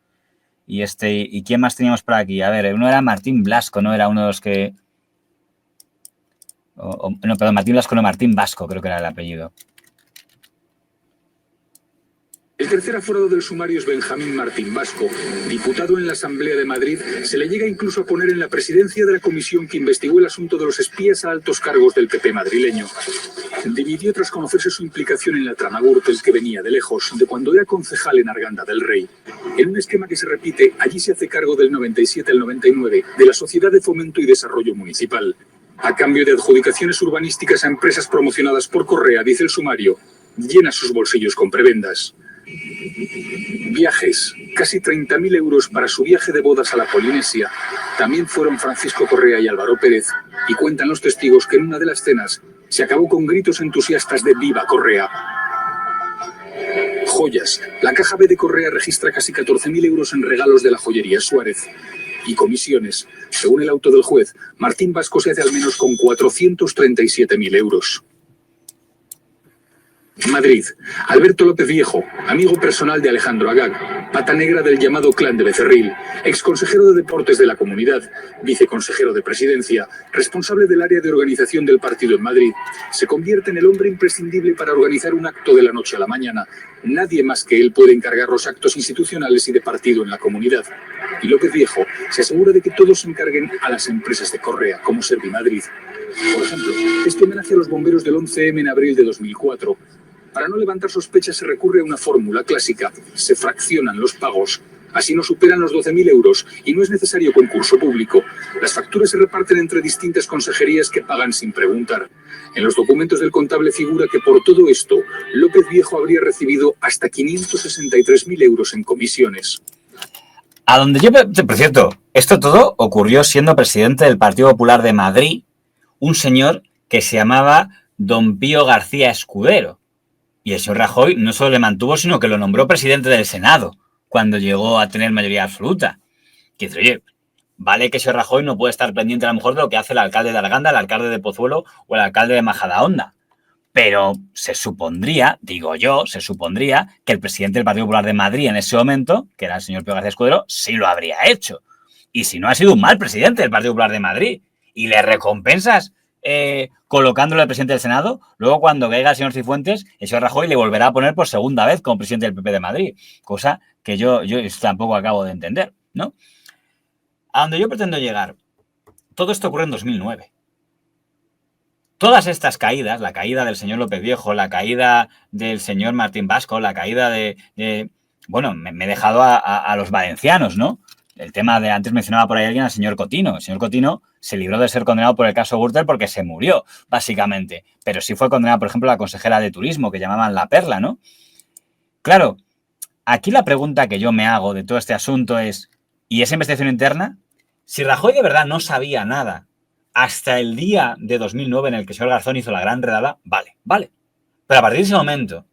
¿Y quién más teníamos por aquí? A ver, uno era Martín Blasco, ¿no? Era uno de los que... Martín Blasco, no, Martín Vasco, creo que era el apellido. El tercer aforado del sumario es Benjamín Martín Vasco. Diputado en la Asamblea de Madrid, se le llega incluso a poner en la presidencia de la comisión que investigó el asunto de los espías a altos cargos del PP madrileño. Dimitió tras conocerse su implicación en la trama Gürtel, que venía de lejos, de cuando era concejal en Arganda del Rey. En un esquema que se repite, allí se hace cargo del 97 al 99 de la Sociedad de Fomento y Desarrollo Municipal. A cambio de adjudicaciones urbanísticas a empresas promocionadas por Correa, dice el sumario, llena sus bolsillos con prebendas. Viajes. Casi 30.000 euros para su viaje de bodas a la Polinesia. También fueron Francisco Correa y Álvaro Pérez. Y cuentan los testigos que en una de las cenas se acabó con gritos entusiastas de ¡Viva Correa! Joyas. La caja B de Correa registra casi 14.000 euros en regalos de la joyería Suárez. Y comisiones. Según el auto del juez, Martín Vasco se hace al menos con 437.000 euros. Madrid. Alberto López Viejo, amigo personal de Alejandro Agag, pata negra del llamado Clan de Becerril, exconsejero de Deportes de la Comunidad, viceconsejero de Presidencia, responsable del área de organización del partido en Madrid, se convierte en el hombre imprescindible para organizar un acto de la noche a la mañana. Nadie más que él puede encargar los actos institucionales y de partido en la comunidad. Y López Viejo se asegura de que todos se encarguen a las empresas de Correa, como Servimadrid. Por ejemplo, este homenaje a los bomberos del 11M en abril de 2004. Para no levantar sospechas se recurre a una fórmula clásica. Se fraccionan los pagos. Así no superan los 12.000 euros y no es necesario concurso público. Las facturas se reparten entre distintas consejerías que pagan sin preguntar. En los documentos del contable figura que por todo esto, López Viejo habría recibido hasta 563.000 euros en comisiones. A donde yo, por cierto, esto todo ocurrió siendo presidente del Partido Popular de Madrid, un señor que se llamaba Don Pío García Escudero. Y el señor Rajoy no solo le mantuvo, sino que lo nombró presidente del Senado cuando llegó a tener mayoría absoluta. Que dice, oye, vale que el señor Rajoy no puede estar pendiente a lo mejor de lo que hace el alcalde de Arganda, el alcalde de Pozuelo o el alcalde de Majadahonda. Pero se supondría, digo yo, que el presidente del Partido Popular de Madrid en ese momento, que era el señor Pío García Escudero, sí lo habría hecho. Y si no, ha sido un mal presidente del Partido Popular de Madrid. Y le recompensas colocándolo de presidente del Senado, luego cuando caiga el señor Cifuentes, el señor Rajoy le volverá a poner por segunda vez como presidente del PP de Madrid, cosa que yo tampoco acabo de entender, ¿no? A donde yo pretendo llegar, todo esto ocurre en 2009. Todas estas caídas, la caída del señor López Viejo, la caída del señor Martín Vasco, la caída bueno, me he dejado a los valencianos, ¿no? El tema de, antes mencionaba por ahí alguien al señor Cotino. El señor Cotino se libró de ser condenado por el caso Gürtel porque se murió, básicamente. Pero sí fue condenada, por ejemplo, la consejera de Turismo, que llamaban La Perla, ¿no? Claro, aquí la pregunta que yo me hago de todo este asunto es, ¿y esa investigación interna? Si Rajoy de verdad no sabía nada hasta el día de 2009 en el que el señor Garzón hizo la gran redada, vale. Pero a partir de ese momento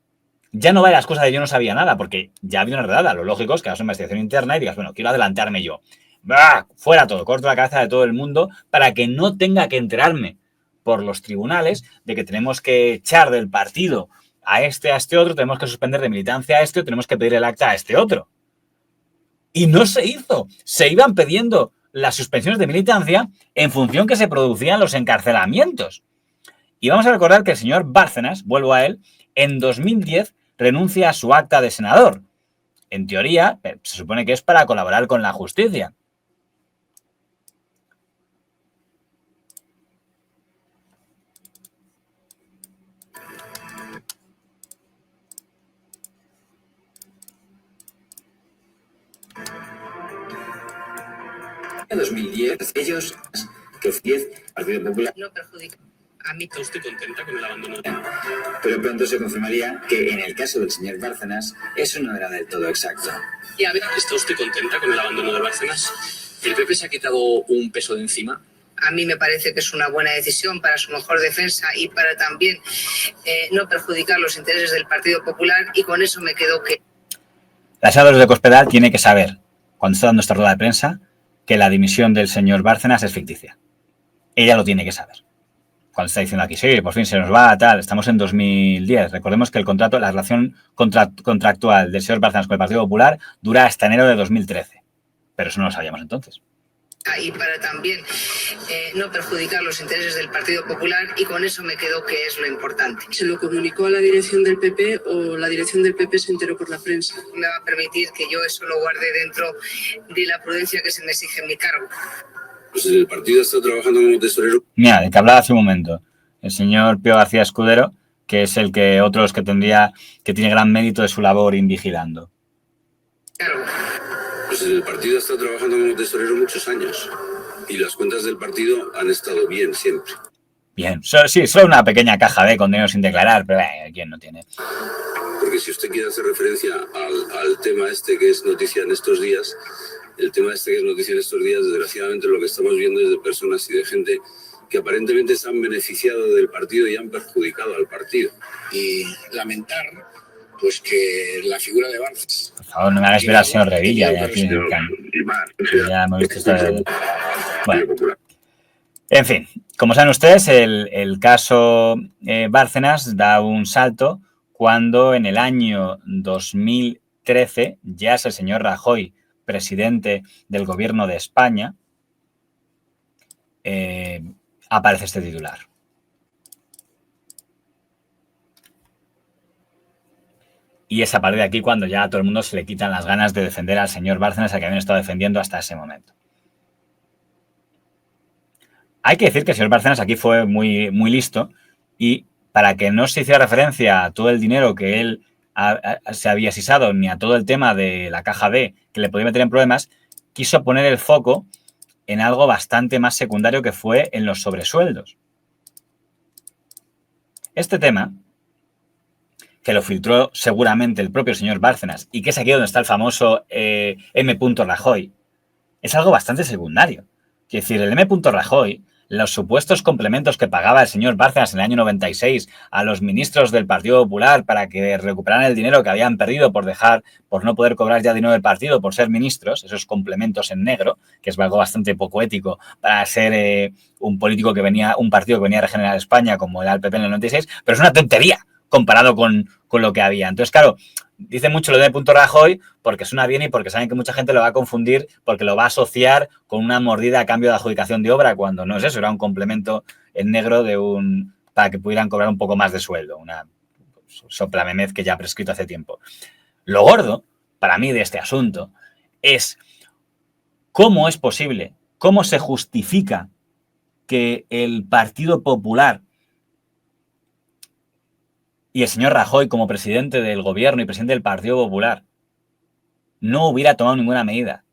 ya no vale las cosas de yo no sabía nada, porque ya había una redada. Lo lógico es que hagas una investigación interna y digas, bueno, quiero adelantarme yo. ¡Bah! Fuera todo, corto la cabeza de todo el mundo para que no tenga que enterarme por los tribunales de que tenemos que echar del partido a este otro, tenemos que suspender de militancia a este o tenemos que pedir el acta a este otro. Y no se hizo. Se iban pidiendo las suspensiones de militancia en función que se producían los encarcelamientos. Y vamos a recordar que el señor Bárcenas, vuelvo a él, en 2010 renuncia a su acta de senador. En teoría, se supone que es para colaborar con la justicia. En 2010, ellos, que 10, Partido Popular, no perjudica. A mí. ¿Está usted contenta con el abandono de...? Pero pronto se confirmaría que en el caso del señor Bárcenas eso no era del todo exacto. Y a ver, ¿Está usted contenta con el abandono de Bárcenas? ¿El PP se ha quitado un peso de encima? A mí me parece que es una buena decisión para su mejor defensa y para también no perjudicar los intereses del Partido Popular, y con eso me quedo que... La senadora de Cospedal tiene que saber, cuando está dando esta rueda de prensa, que la dimisión del señor Bárcenas es ficticia. Ella lo tiene que saber. Cuando está diciendo aquí, sí, por fin se nos va, tal, estamos en 2010. Recordemos que el contrato, la relación contractual del señor Bárcenas con el Partido Popular dura hasta enero de 2013. Pero eso no lo sabíamos entonces. Y para también no perjudicar los intereses del Partido Popular, y con eso me quedo que es lo importante. ¿Se lo comunicó a la dirección del PP o la dirección del PP se enteró por la prensa? Me va a permitir que yo eso lo guarde dentro de la prudencia que se me exige en mi cargo. Pues el partido está trabajando como tesorero. Mira, de que hablaba hace un momento, el señor Pío García Escudero, que es el que otro de los que tiene gran mérito de su labor invigilando. Claro. Pues el partido está trabajando como tesorero muchos años y las cuentas del partido han estado bien siempre. Bien, sí, solo una pequeña caja B con dinero sin declarar, pero ¿quién no tiene? Porque si usted quiere hacer referencia al tema este que es noticia en estos días, el tema este que es noticia en estos días, desgraciadamente lo que estamos viendo es de personas y de gente que aparentemente se han beneficiado del partido y han perjudicado al partido. Y lamentar pues que la figura de Bárcenas... Por favor, no me hagas ver al señor Revilla. Ya hemos visto esta... Bueno, en fin, como saben ustedes, el caso Bárcenas da un salto cuando en el año 2013 ya es el señor Rajoy presidente del gobierno de España, aparece este titular. Y es a partir de aquí cuando ya a todo el mundo se le quitan las ganas de defender al señor Bárcenas, al que habían estado defendiendo hasta ese momento. Hay que decir que el señor Bárcenas aquí fue muy, muy listo, y para que no se hiciera referencia a todo el dinero que él se había sisado, ni a todo el tema de la caja B que le podía meter en problemas, quiso poner el foco en algo bastante más secundario, que fue en los sobresueldos. Este tema, que lo filtró seguramente el propio señor Bárcenas y que es aquí donde está el famoso M. Rajoy, es algo bastante secundario. Es decir, el M. Rajoy, los supuestos complementos que pagaba el señor Bárcenas en el año 96 a los ministros del Partido Popular para que recuperaran el dinero que habían perdido por no poder cobrar ya dinero del partido por ser ministros, esos complementos en negro, que es algo bastante poco ético para ser un partido que venía a regenerar España como era el PP en el 96, pero es una tontería comparado con lo que había. Entonces, claro, dice mucho lo de Rajoy porque suena bien y porque saben que mucha gente lo va a confundir, porque lo va a asociar con una mordida a cambio de adjudicación de obra, cuando no es eso, era un complemento en negro para que pudieran cobrar un poco más de sueldo, una soplamemez que ya ha prescrito hace tiempo. Lo gordo, para mí, de este asunto es cómo es posible, cómo se justifica que el Partido Popular y el señor Rajoy, como presidente del gobierno y presidente del Partido Popular, no hubiera tomado ninguna medida.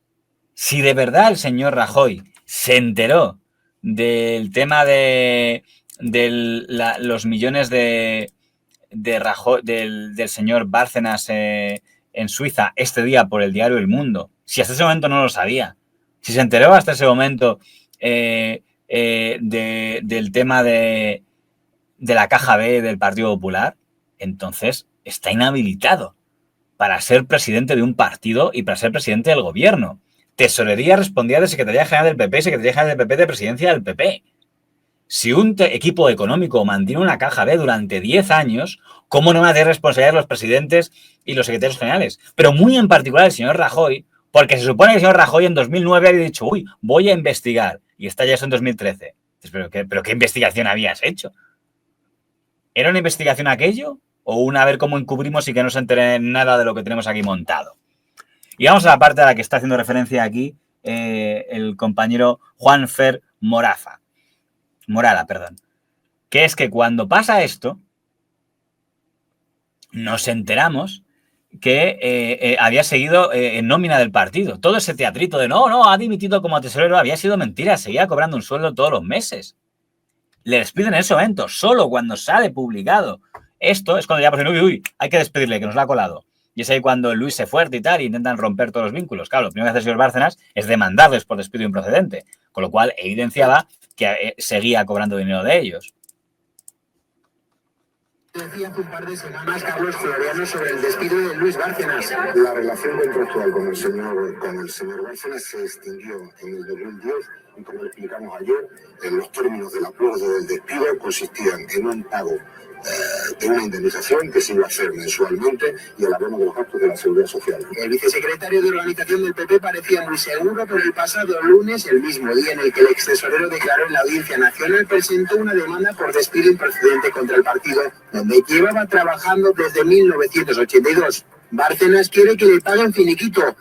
Si de verdad el señor Rajoy se enteró del tema de los millones de Rajoy, del señor Bárcenas en Suiza este día por el diario El Mundo, si hasta ese momento no lo sabía, si se enteró hasta ese momento del tema de la caja B del Partido Popular, entonces está inhabilitado para ser presidente de un partido y para ser presidente del gobierno. Tesorería respondía de Secretaría General del PP, Secretaría General del PP de Presidencia del PP. Si un equipo económico mantiene una caja B durante 10 años, ¿cómo no van a tener responsabilidad los presidentes y los secretarios generales? Pero muy en particular el señor Rajoy, porque se supone que el señor Rajoy en 2009 había dicho, voy a investigar, y está ya eso en 2013. ¿Pero qué investigación habías hecho? ¿Era una investigación aquello? ¿O a ver cómo encubrimos y que no se entere nada de lo que tenemos aquí montado? Y vamos a la parte a la que está haciendo referencia aquí el compañero Juanfer Morala, que es que cuando pasa esto, nos enteramos que había seguido en nómina del partido. Todo ese teatrito de no, ha dimitido como tesorero, había sido mentira, seguía cobrando un sueldo todos los meses. Le despiden en ese momento, solo cuando sale publicado. Esto es cuando ya pues, hay que despedirle, que nos lo ha colado. Y es ahí cuando Luis se fuerte y tal, y intentan romper todos los vínculos. Claro, lo primero que hace el señor Bárcenas es demandarles por despido improcedente, con lo cual evidenciaba que seguía cobrando dinero de ellos. Decía hace un par de semanas Carlos Floriano sobre el despido de Luis Bárcenas. La relación contractual con el señor Bárcenas se extinguió en el 2010 y, como le explicamos ayer, en los términos del acuerdo del despido consistían en un pago de una indemnización que se iba a hacer mensualmente y el abono de los gastos de la Seguridad Social. El vicesecretario de organización del PP parecía muy seguro, pero el pasado lunes, el mismo día en el que el extesorero declaró en la Audiencia Nacional, presentó una demanda por despido improcedente contra el partido, donde llevaba trabajando desde 1982. Bárcenas quiere que le paguen finiquito.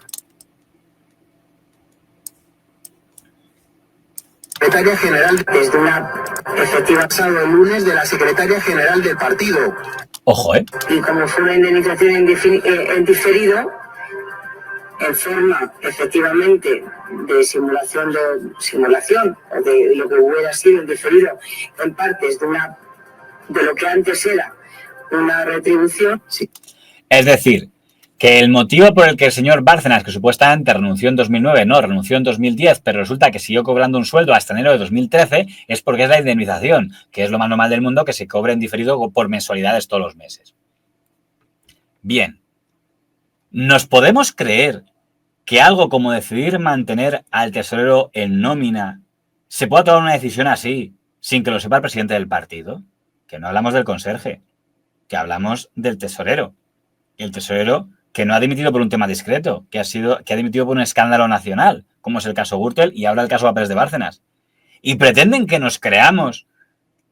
Secretaria general desde una efectiva pasado el lunes de la secretaria general del partido. Ojo, ¿eh? Y como fue una indemnización en diferido, en forma efectivamente de simulación o de lo que hubiera sido en diferido, en partes de lo que antes era una retribución. Sí. Es decir, que el motivo por el que el señor Bárcenas, que supuestamente renunció en 2009, no, renunció en 2010, pero resulta que siguió cobrando un sueldo hasta enero de 2013, es porque es la indemnización, que es lo más normal del mundo, que se cobre en diferido por mensualidades todos los meses. Bien, ¿nos podemos creer que algo como decidir mantener al tesorero en nómina se pueda tomar una decisión así, sin que lo sepa el presidente del partido? Que no hablamos del conserje, que hablamos del tesorero. Y el tesorero que no ha dimitido por un tema discreto, que ha dimitido por un escándalo nacional, como es el caso Gürtel y ahora el caso Papeles de Bárcenas. Y pretenden que nos creamos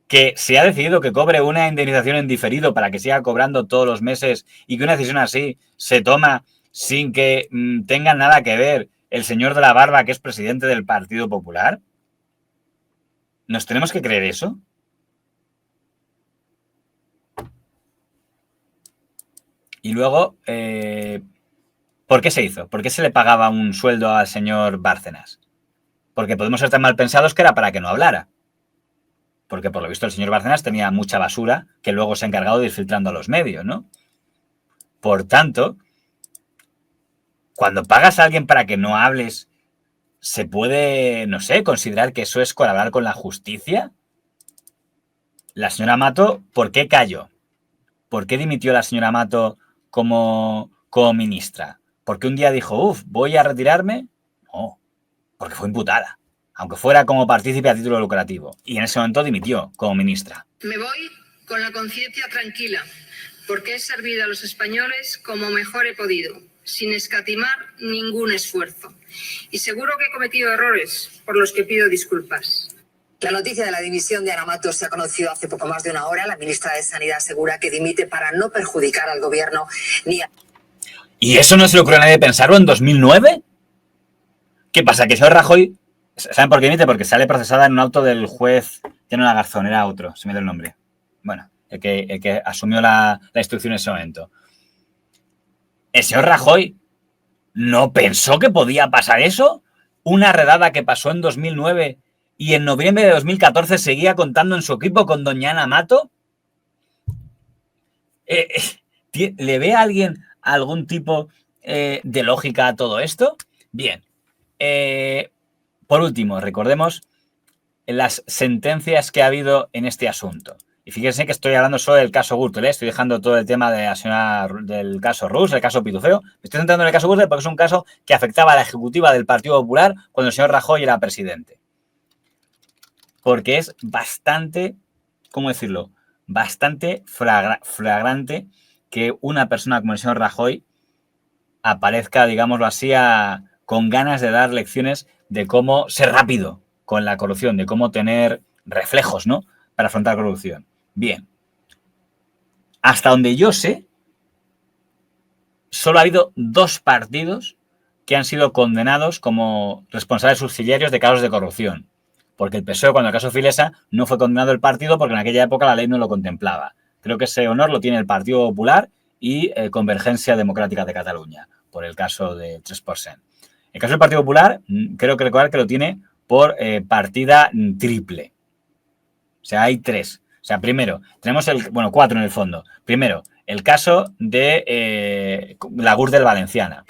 que se ha decidido que cobre una indemnización en diferido para que siga cobrando todos los meses y que una decisión así se toma sin que tenga nada que ver el señor de la barba, que es presidente del Partido Popular. ¿Nos tenemos que creer eso? Y luego, ¿por qué se hizo? ¿Por qué se le pagaba un sueldo al señor Bárcenas? Porque podemos ser tan mal pensados que era para que no hablara. Porque por lo visto el señor Bárcenas tenía mucha basura que luego se ha encargado de ir filtrando a los medios, ¿no? Por tanto, cuando pagas a alguien para que no hables, ¿se puede, no sé, considerar que eso es colaborar con la justicia? La señora Mato, ¿por qué cayó? ¿Por qué dimitió la señora Mato como ministra? ¿Porque un día dijo, voy a retirarme? No, porque fue imputada, aunque fuera como partícipe a título lucrativo. Y en ese momento dimitió como ministra. Me voy con la conciencia tranquila, porque he servido a los españoles como mejor he podido, sin escatimar ningún esfuerzo. Y seguro que he cometido errores por los que pido disculpas. La noticia de la dimisión de Ana Mato se ha conocido hace poco más de una hora. La ministra de Sanidad asegura que dimite para no perjudicar al gobierno ni a... ¿Y eso no se le ocurrió a nadie pensarlo en 2009? ¿Qué pasa? ¿Que el señor Rajoy... ¿Saben por qué dimite? Porque sale procesada en un auto del juez... Ya no era Garzón, era otro, se me dio el nombre. Bueno, el que asumió la instrucción en ese momento. ¿El señor Rajoy no pensó que podía pasar eso? Una redada que pasó en 2009... y en noviembre de 2014 seguía contando en su equipo con doña Ana Mato. ¿Le ve a alguien algún tipo de lógica a todo esto? Bien. Por último, recordemos las sentencias que ha habido en este asunto. Y fíjense que estoy hablando solo del caso Gürtel, estoy dejando todo el tema de la señora, del caso Rus, el caso Pitufeo. Me estoy centrando en el caso Gürtel porque es un caso que afectaba a la ejecutiva del Partido Popular cuando el señor Rajoy era presidente. Porque es bastante, ¿cómo decirlo? Bastante flagrante que una persona como el señor Rajoy aparezca, digámoslo así, con ganas de dar lecciones de cómo ser rápido con la corrupción, de cómo tener reflejos, ¿no?, para afrontar corrupción. Bien. Hasta donde yo sé, solo ha habido 2 partidos que han sido condenados como responsables subsidiarios de casos de corrupción. Porque el PSOE, cuando el caso Filesa, no fue condenado el partido porque en aquella época la ley no lo contemplaba. Creo que ese honor lo tiene el Partido Popular y Convergencia Democrática de Cataluña, por el caso de 3%. El caso del Partido Popular, creo que recordar que lo tiene por partida triple. O sea, hay 3. O sea, primero, tenemos 4 en el fondo. Primero, el caso de la Gürtel valenciana.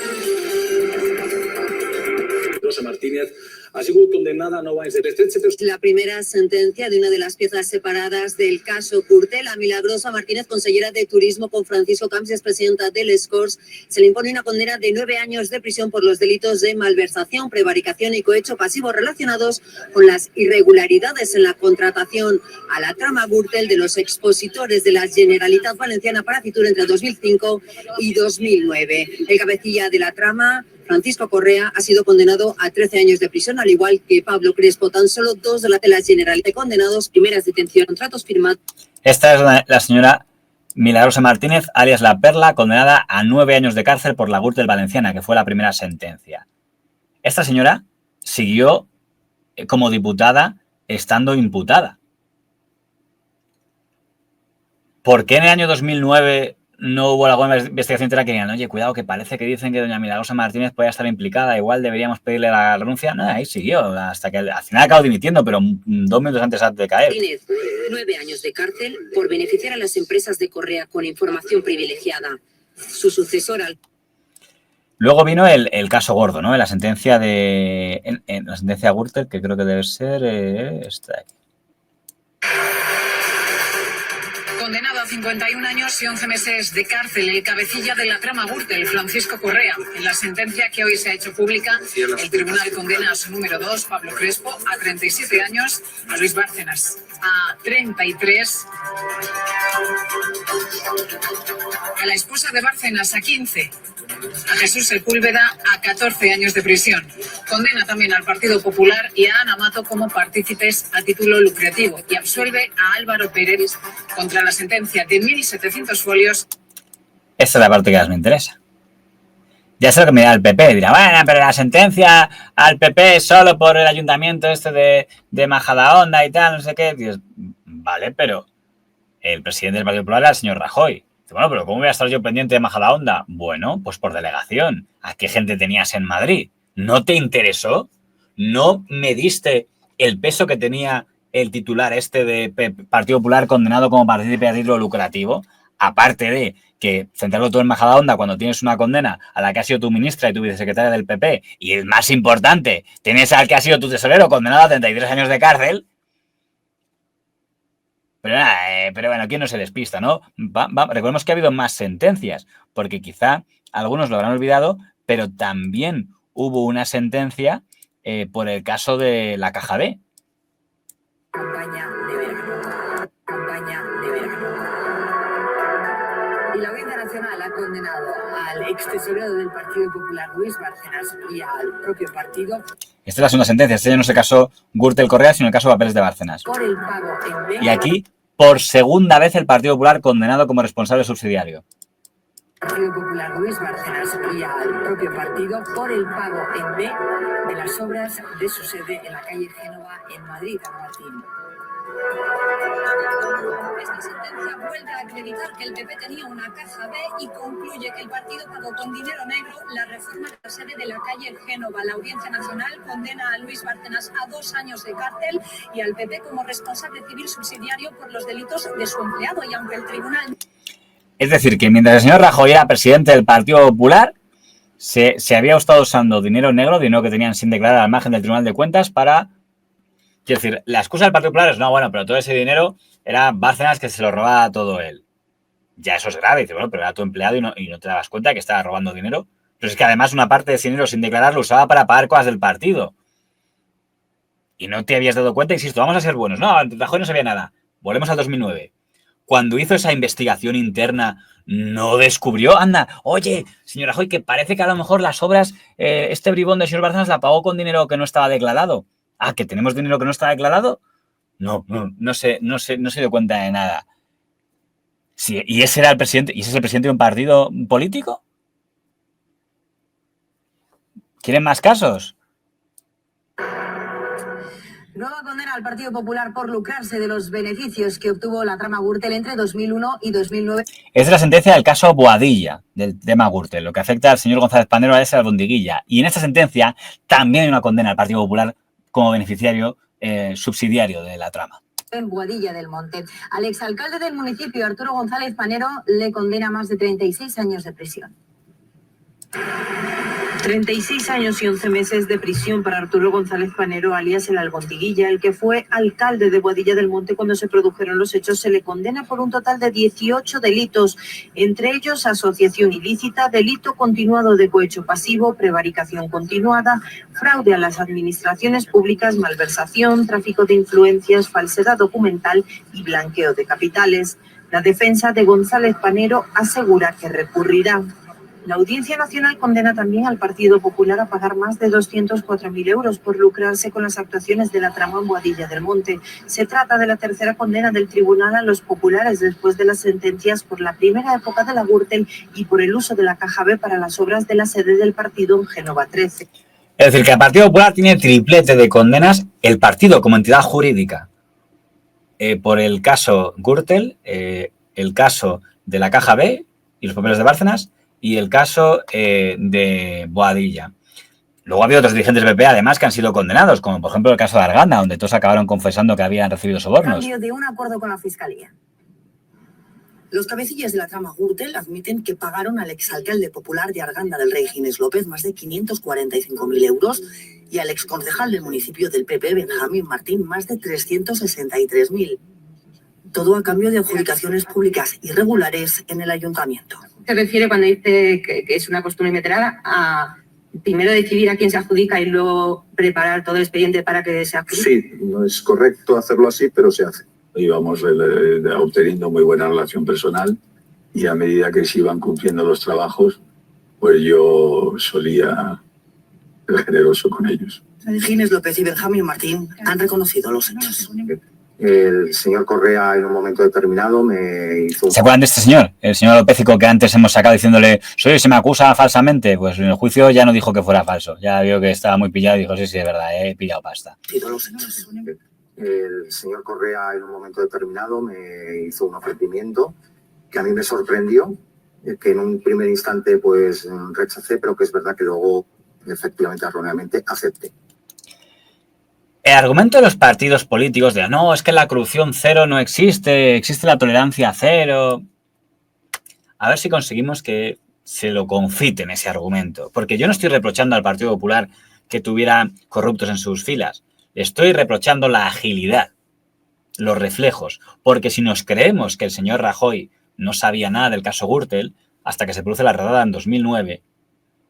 Rosa Martínez ha sigut condenada a 9 anys de presó. La primera sentencia de una de las piezas separadas del caso Gürtel. A Milagrosa Martínez, consellera de Turismo, con Francisco Camps, expresidenta del Escorts, se le impone una condena de 9 años de prisión por los delitos de malversación, prevaricación y cohecho pasivo relacionados con las irregularidades en la contratación a la trama Gürtel de los expositores de la Generalitat Valenciana para Fitur entre 2005 y 2009. El cabecilla de la trama, Francisco Correa, ha sido condenado a 13 años de prisión, al igual que Pablo Crespo. Tan solo 2 de la Generalitat condenados, primeras detenciones, contratos firmados. Esta es la señora Milagrosa Martínez, alias La Perla, condenada a 9 años de cárcel por la Gürtel valenciana, que fue la primera sentencia. Esta señora siguió como diputada estando imputada. ¿Por qué en el año 2009 no hubo alguna investigación entera que digan, oye, cuidado, que parece que dicen que doña Milagrosa Martínez puede estar implicada, igual deberíamos pedirle la renuncia? No, ahí siguió, hasta que al final acabó dimitiendo, pero 2 minutos antes de caer. Martínez, 9 años de cárcel por beneficiar a las empresas de Correa con información privilegiada. Su sucesor al... Luego vino el caso gordo, ¿no? En la sentencia en la sentencia Gürtel, que creo que debe ser esta de aquí. Condenado a 51 años y 11 meses de cárcel, el cabecilla de la trama Gürtel, Francisco Correa. En la sentencia que hoy se ha hecho pública, el tribunal condena a su número 2, Pablo Crespo, a 37 años, a Luis Bárcenas a 33, a la esposa de Bárcenas a 15, a Jesús Sepúlveda a 14 años de prisión. Condena también al Partido Popular y a Ana Mato como partícipes a título lucrativo y absuelve a Álvaro Pérez contra la sentencia de 1.700 folios. Esta es la parte que más me interesa. Ya sé lo que me dirá el PP. Dirá, bueno, pero la sentencia al PP es solo por el ayuntamiento de Majadahonda y tal, no sé qué. Dices, vale, pero el presidente del Partido Popular era el señor Rajoy. Dice, bueno, pero ¿cómo voy a estar yo pendiente de Majadahonda? Bueno, pues por delegación. ¿A qué gente tenías en Madrid? ¿No te interesó? ¿No me diste el peso que tenía el titular de Partido Popular condenado como partícipe a título lucrativo? Aparte de que centrarlo todo en Majadahonda cuando tienes una condena a la que ha sido tu ministra y tu vicesecretaria del PP, y el más importante, tienes al que ha sido tu tesorero condenado a 33 años de cárcel. Pero bueno, ¿quién no se despista, no? Recordemos que ha habido más sentencias, porque quizá algunos lo habrán olvidado, pero también hubo una sentencia por el caso de la Caja B. Campaña de verano. Campaña de verano. Y la Audiencia Nacional ha condenado al ex tesorero del Partido Popular, Luis Bárcenas, y al propio partido. Esta es la segunda sentencia. Este ya no es el caso Gürtel Correa, sino el caso Papeles de Bárcenas. Por el pago en B. Y aquí, por segunda vez, el Partido Popular condenado como responsable subsidiario. Partido Popular, Luis Bárcenas, y al propio partido por el pago en B de las obras de su sede en la calle Génova, en Madrid, Martín. Esta sentencia vuelve a acreditar que el PP tenía una caja B y concluye que el partido pagó con dinero negro la reforma de la sede de la calle Génova. La Audiencia Nacional condena a Luis Bárcenas a 2 años de cárcel y al PP como responsable civil subsidiario por los delitos de su empleado. Y aunque el tribunal... Es decir, que mientras el señor Rajoy era presidente del Partido Popular, se había estado usando dinero negro, dinero que tenían sin declarar al margen del Tribunal de Cuentas para... Quiero decir, la excusa del Partido Popular es, no, bueno, pero todo ese dinero era Bárcenas que se lo robaba todo él. Ya eso es grave. Dice, bueno, pero era tu empleado y no te dabas cuenta de que estaba robando dinero. Pero es que además una parte de ese dinero sin declarar lo usaba para pagar cosas del partido. Y no te habías dado cuenta, insisto, vamos a ser buenos. No, Rajoy no sabía nada. Volvemos al 2009. Cuando hizo esa investigación interna, no descubrió, anda, oye, señor Rajoy, que parece que a lo mejor las obras, este bribón de señor Bárcenas la pagó con dinero que no estaba declarado. Ah, ¿que tenemos dinero que no está declarado? No se dio cuenta de nada. Sí, ¿y ese era el presidente? ¿Y ese es el presidente de un partido político? ¿Quieren más casos? Nueva condena al Partido Popular por lucrarse de los beneficios que obtuvo la trama Gürtel entre 2001 y 2009. Es la sentencia del caso Boadilla, del tema Gürtel, lo que afecta al señor González Panero a esa albondiguilla. Y en esta sentencia también hay una condena al Partido Popular como beneficiario subsidiario de la trama. En Boadilla del Monte. Al exalcalde del municipio, Arturo González Panero, le condena más de 36 años de prisión. 36 años y 11 meses de prisión para Arturo González Panero, alias el Albondiguilla, el que fue alcalde de Boadilla del Monte cuando se produjeron los hechos. Se le condena por un total de 18 delitos, entre ellos asociación ilícita, delito continuado de cohecho pasivo, prevaricación continuada, fraude a las administraciones públicas, malversación, tráfico de influencias, falsedad documental y blanqueo de capitales. La defensa de González Panero asegura que recurrirá. La Audiencia Nacional condena también al Partido Popular a pagar más de 204.000 euros por lucrarse con las actuaciones de la trama en Boadilla del Monte. Se trata de la tercera condena del tribunal a los populares después de las sentencias por la primera época de la Gürtel y por el uso de la Caja B para las obras de la sede del partido en Génova 13. Es decir, que el Partido Popular tiene triplete de condenas, el partido como entidad jurídica, por el caso Gürtel, el caso de la Caja B y los papeles de Bárcenas, y el caso de Boadilla. Luego ha habido otros dirigentes del PP, además, que han sido condenados, como por ejemplo el caso de Arganda, donde todos acabaron confesando que habían recibido sobornos. Cambio de un acuerdo con la Fiscalía. Los cabecillas de la trama Gürtel admiten que pagaron al exalcalde popular de Arganda del Rey Ginés López más de 545.000 euros y al exconcejal del municipio del PP, Benjamín Martín, más de 363.000. Todo a cambio de adjudicaciones públicas irregulares en el ayuntamiento. Se refiere cuando dice que es una costumbre inveterada a primero decidir a quién se adjudica y luego preparar todo el expediente para que se adjudique. Sí, no es correcto hacerlo así, pero se hace. Íbamos obteniendo muy buena relación personal y a medida que se iban cumpliendo los trabajos, pues yo solía ser generoso con ellos. Ginés López y Benjamín Martín han reconocido los hechos. El señor Correa en un momento determinado me hizo... ¿Se acuerdan de este señor? El señor Lopécico, que antes hemos sacado diciéndole se me acusa falsamente. Pues en el juicio ya no dijo que fuera falso. Ya vio que estaba muy pillado y dijo, sí, es verdad, he pillado pasta. El señor Correa en un momento determinado me hizo un ofrecimiento que a mí me sorprendió, que en un primer instante pues rechacé, pero que es verdad que luego efectivamente erróneamente acepté. El argumento de los partidos políticos de no, es que la corrupción cero no existe, existe la tolerancia cero. A ver si conseguimos que se lo confiten ese argumento. Porque yo no estoy reprochando al Partido Popular que tuviera corruptos en sus filas. Le estoy reprochando la agilidad, los reflejos. Porque si nos creemos que el señor Rajoy no sabía nada del caso Gürtel hasta que se produce la redada en 2009,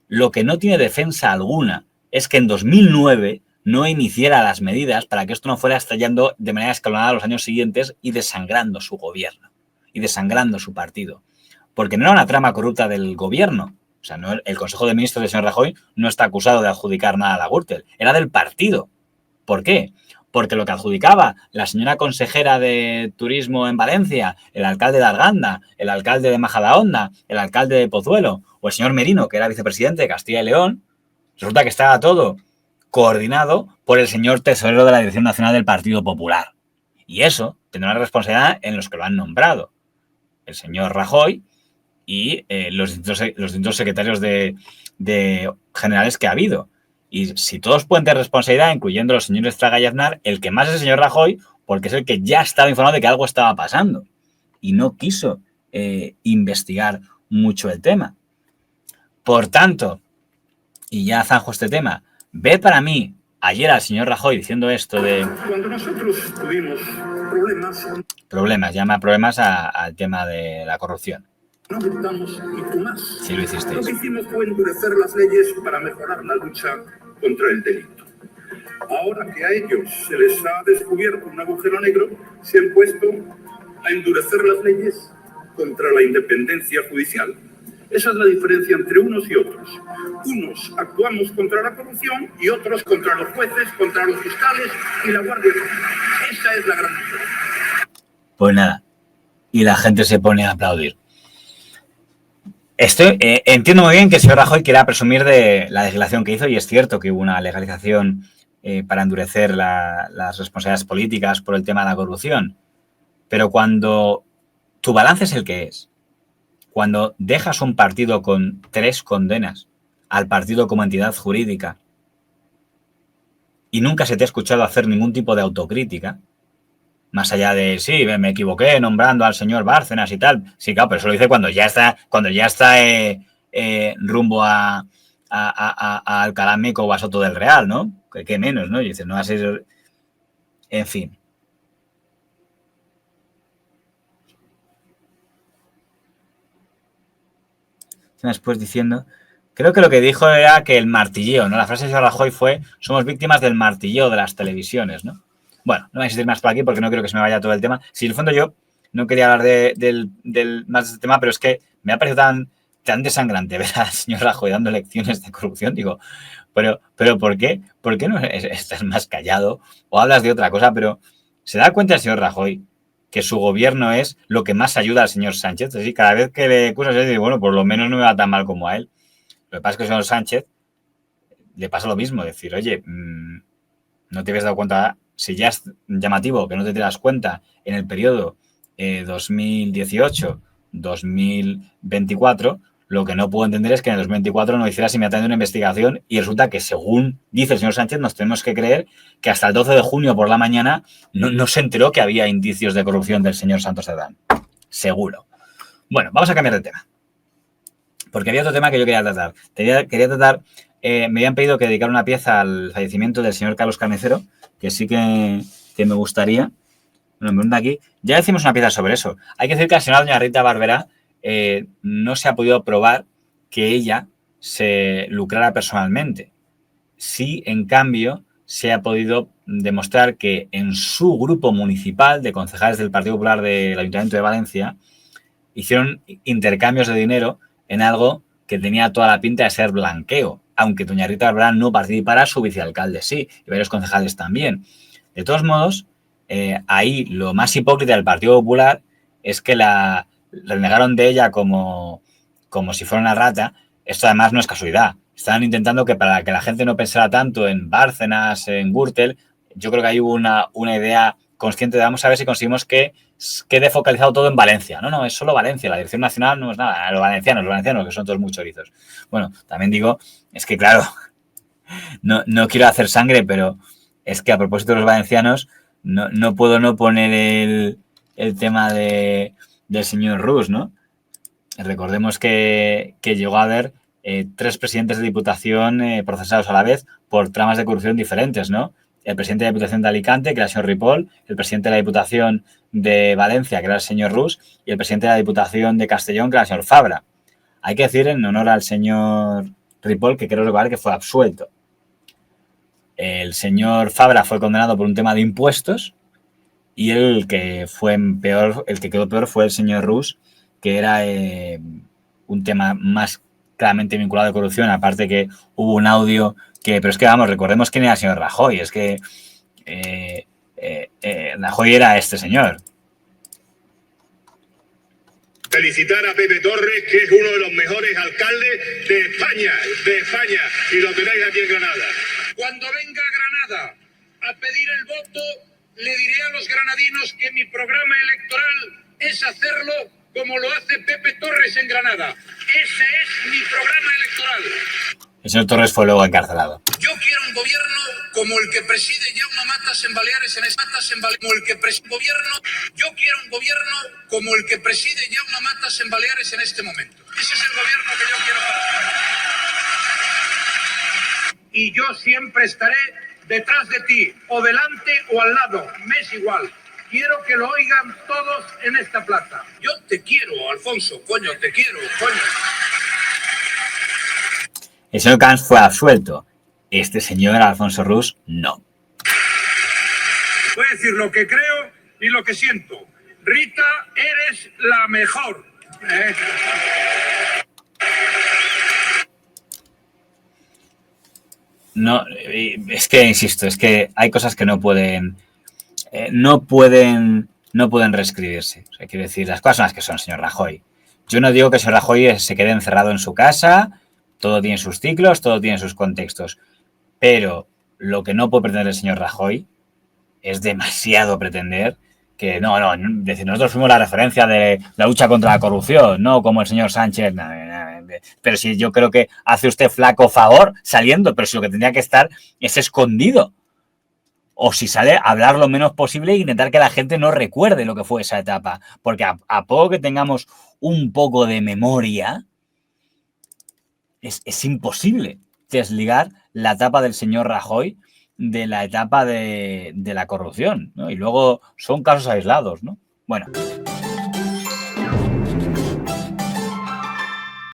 lo que no tiene defensa alguna es que en 2009 no iniciara las medidas para que esto no fuera estallando de manera escalonada los años siguientes y desangrando su gobierno y desangrando su partido. Porque no era una trama corrupta del gobierno. O sea, no, el Consejo de Ministros del señor Rajoy no está acusado de adjudicar nada a la Gürtel. Era del partido. ¿Por qué? Porque lo que adjudicaba la señora consejera de Turismo en Valencia, el alcalde de Arganda, el alcalde de Majadahonda, el alcalde de Pozuelo o el señor Merino, que era vicepresidente de Castilla y León, resulta que estaba todo coordinado por el señor tesorero de la Dirección Nacional del Partido Popular. Y eso tendrá una responsabilidad en los que lo han nombrado. El señor Rajoy y los distintos secretarios de generales que ha habido. Y si todos pueden tener responsabilidad, incluyendo los señores Fraga y Aznar, el que más es el señor Rajoy, porque es el que ya estaba informado de que algo estaba pasando. Y no quiso investigar mucho el tema. Por tanto, y ya zanjo este tema, ve para mí ayer al señor Rajoy diciendo esto de... Cuando nosotros tuvimos problemas al tema de la corrupción. No gritamos y tú más. Sí lo hicisteis. Lo que hicimos fue endurecer las leyes para mejorar la lucha contra el delito. Ahora que a ellos se les ha descubierto un agujero negro, se han puesto a endurecer las leyes contra la independencia judicial. Esa es la diferencia entre unos y otros. Unos actuamos contra la corrupción y otros contra los jueces, contra los fiscales y la Guardia Civil. Esa es la gran diferencia. Pues nada, y la gente se pone a aplaudir. Entiendo muy bien que el señor Rajoy quiera presumir de la legislación que hizo, y es cierto que hubo una legalización para endurecer las responsabilidades políticas por el tema de la corrupción. Pero cuando tu balance es el que es, cuando dejas un partido con 3 condenas al partido como entidad jurídica y nunca se te ha escuchado hacer ningún tipo de autocrítica, más allá de, sí, me equivoqué nombrando al señor Bárcenas y tal. Sí, claro, pero eso lo dice cuando ya está rumbo a a Alcalá Meco o a Soto del Real, ¿no? Que menos, ¿no? Y dices, no va a ser... En fin. Después diciendo... Creo que lo que dijo era que el martilleo, ¿no? La frase de señor Rajoy fue, somos víctimas del martilleo de las televisiones, ¿no? Bueno, no voy a insistir más por aquí porque no quiero que se me vaya todo el tema. Si en el fondo yo no quería hablar más de este tema, pero es que me ha parecido tan desangrante ver al señor Rajoy dando lecciones de corrupción. Digo, pero ¿por qué? ¿Por qué no estás más callado o hablas de otra cosa? Pero ¿se da cuenta el señor Rajoy que su gobierno es lo que más ayuda al señor Sánchez? Es decir, cada vez que le acusas, digo, bueno, por lo menos no me va tan mal como a él. Lo que pasa es que al señor Sánchez le pasa lo mismo, decir, oye, no te habías dado cuenta, si ya es llamativo que no te das cuenta en el periodo 2018-2024, lo que no puedo entender es que en el 2024 no hicieras inmediatamente una investigación y resulta que, según dice el señor Sánchez, nos tenemos que creer que hasta el 12 de junio por la mañana no se enteró que había indicios de corrupción del señor Santos Cerdán. Seguro. Bueno, vamos a cambiar de tema. Porque había otro tema que yo quería tratar. Me habían pedido que dedicara una pieza al fallecimiento del señor Carlos Carnicero, que sí que me gustaría. Bueno, me pregunta aquí. Ya decimos una pieza sobre eso. Hay que decir que la señora doña Rita Barberá no se ha podido probar que ella se lucrara personalmente. Sí, en cambio, se ha podido demostrar que en su grupo municipal de concejales del Partido Popular del Ayuntamiento de Valencia hicieron intercambios de dinero en algo que tenía toda la pinta de ser blanqueo, aunque doña Rita Barberá no participara, su vicealcalde sí, y varios concejales también. De todos modos, ahí lo más hipócrita del Partido Popular es que la renegaron de ella como si fuera una rata. Esto además no es casualidad. Estaban intentando que para que la gente no pensara tanto en Bárcenas, en Gürtel, yo creo que ahí hubo una idea consciente de vamos a ver si conseguimos que quede focalizado todo en Valencia. No, es solo Valencia. La Dirección Nacional no es nada. Los valencianos, que son todos muy chorizos. Bueno, también digo, es que claro, no quiero hacer sangre, pero es que a propósito de los valencianos, no puedo no poner el tema del señor Rus, ¿no? Recordemos que llegó a haber 3 presidentes de Diputación procesados a la vez por tramas de corrupción diferentes, ¿no? El presidente de la Diputación de Alicante, que era el señor Ripoll, el presidente de la Diputación de Valencia, que era el señor Rus, y el presidente de la Diputación de Castellón, que era el señor Fabra. Hay que decir en honor al señor Ripoll que creo recordar que fue absuelto. El señor Fabra fue condenado por un tema de impuestos y el que quedó peor fue el señor Rus, que era un tema más claramente vinculado a corrupción, aparte que hubo un audio pero es que, vamos, recordemos quién era el señor Rajoy, es que Rajoy era este señor. Felicitar a Pepe Torres, que es uno de los mejores alcaldes de España, y lo tenéis aquí en Granada. Cuando venga a Granada a pedir el voto, le diré a los granadinos que mi programa electoral es hacerlo como lo hace Pepe Torres en Granada. Ese es mi programa electoral. El señor Torres fue luego encarcelado. Yo quiero un gobierno como el que preside Jaume Matas en Baleares, Yo quiero un gobierno como el que preside Jaume Matas en Baleares en este momento. Ese es el gobierno que yo quiero para España. Y yo siempre estaré detrás de ti, o delante o al lado, me es igual. Quiero que lo oigan todos en esta plaza. Yo te quiero, Alfonso, coño, te quiero, coño. El señor Camps fue absuelto. Este señor Alfonso Rus, no. Voy a decir lo que creo y lo que siento. Rita, eres la mejor. No, es que, insisto, es que hay cosas que no pueden reescribirse. O sea, quiero decir, las cosas son las que son, señor Rajoy. Yo no digo que el señor Rajoy se quede encerrado en su casa. Todo tiene sus ciclos, todo tiene sus contextos. Pero lo que no puede pretender el señor Rajoy es demasiado pretender que decir, nosotros fuimos la referencia de la lucha contra la corrupción, no como el señor Sánchez. Pero si yo creo que hace usted flaco favor saliendo, pero si lo que tendría que estar es escondido. O si sale, a hablar lo menos posible e intentar que la gente no recuerde lo que fue esa etapa. Porque a poco que tengamos un poco de memoria, es imposible desligar la etapa del señor Rajoy de la etapa de la corrupción, ¿no? Y luego son casos aislados, ¿no? Bueno.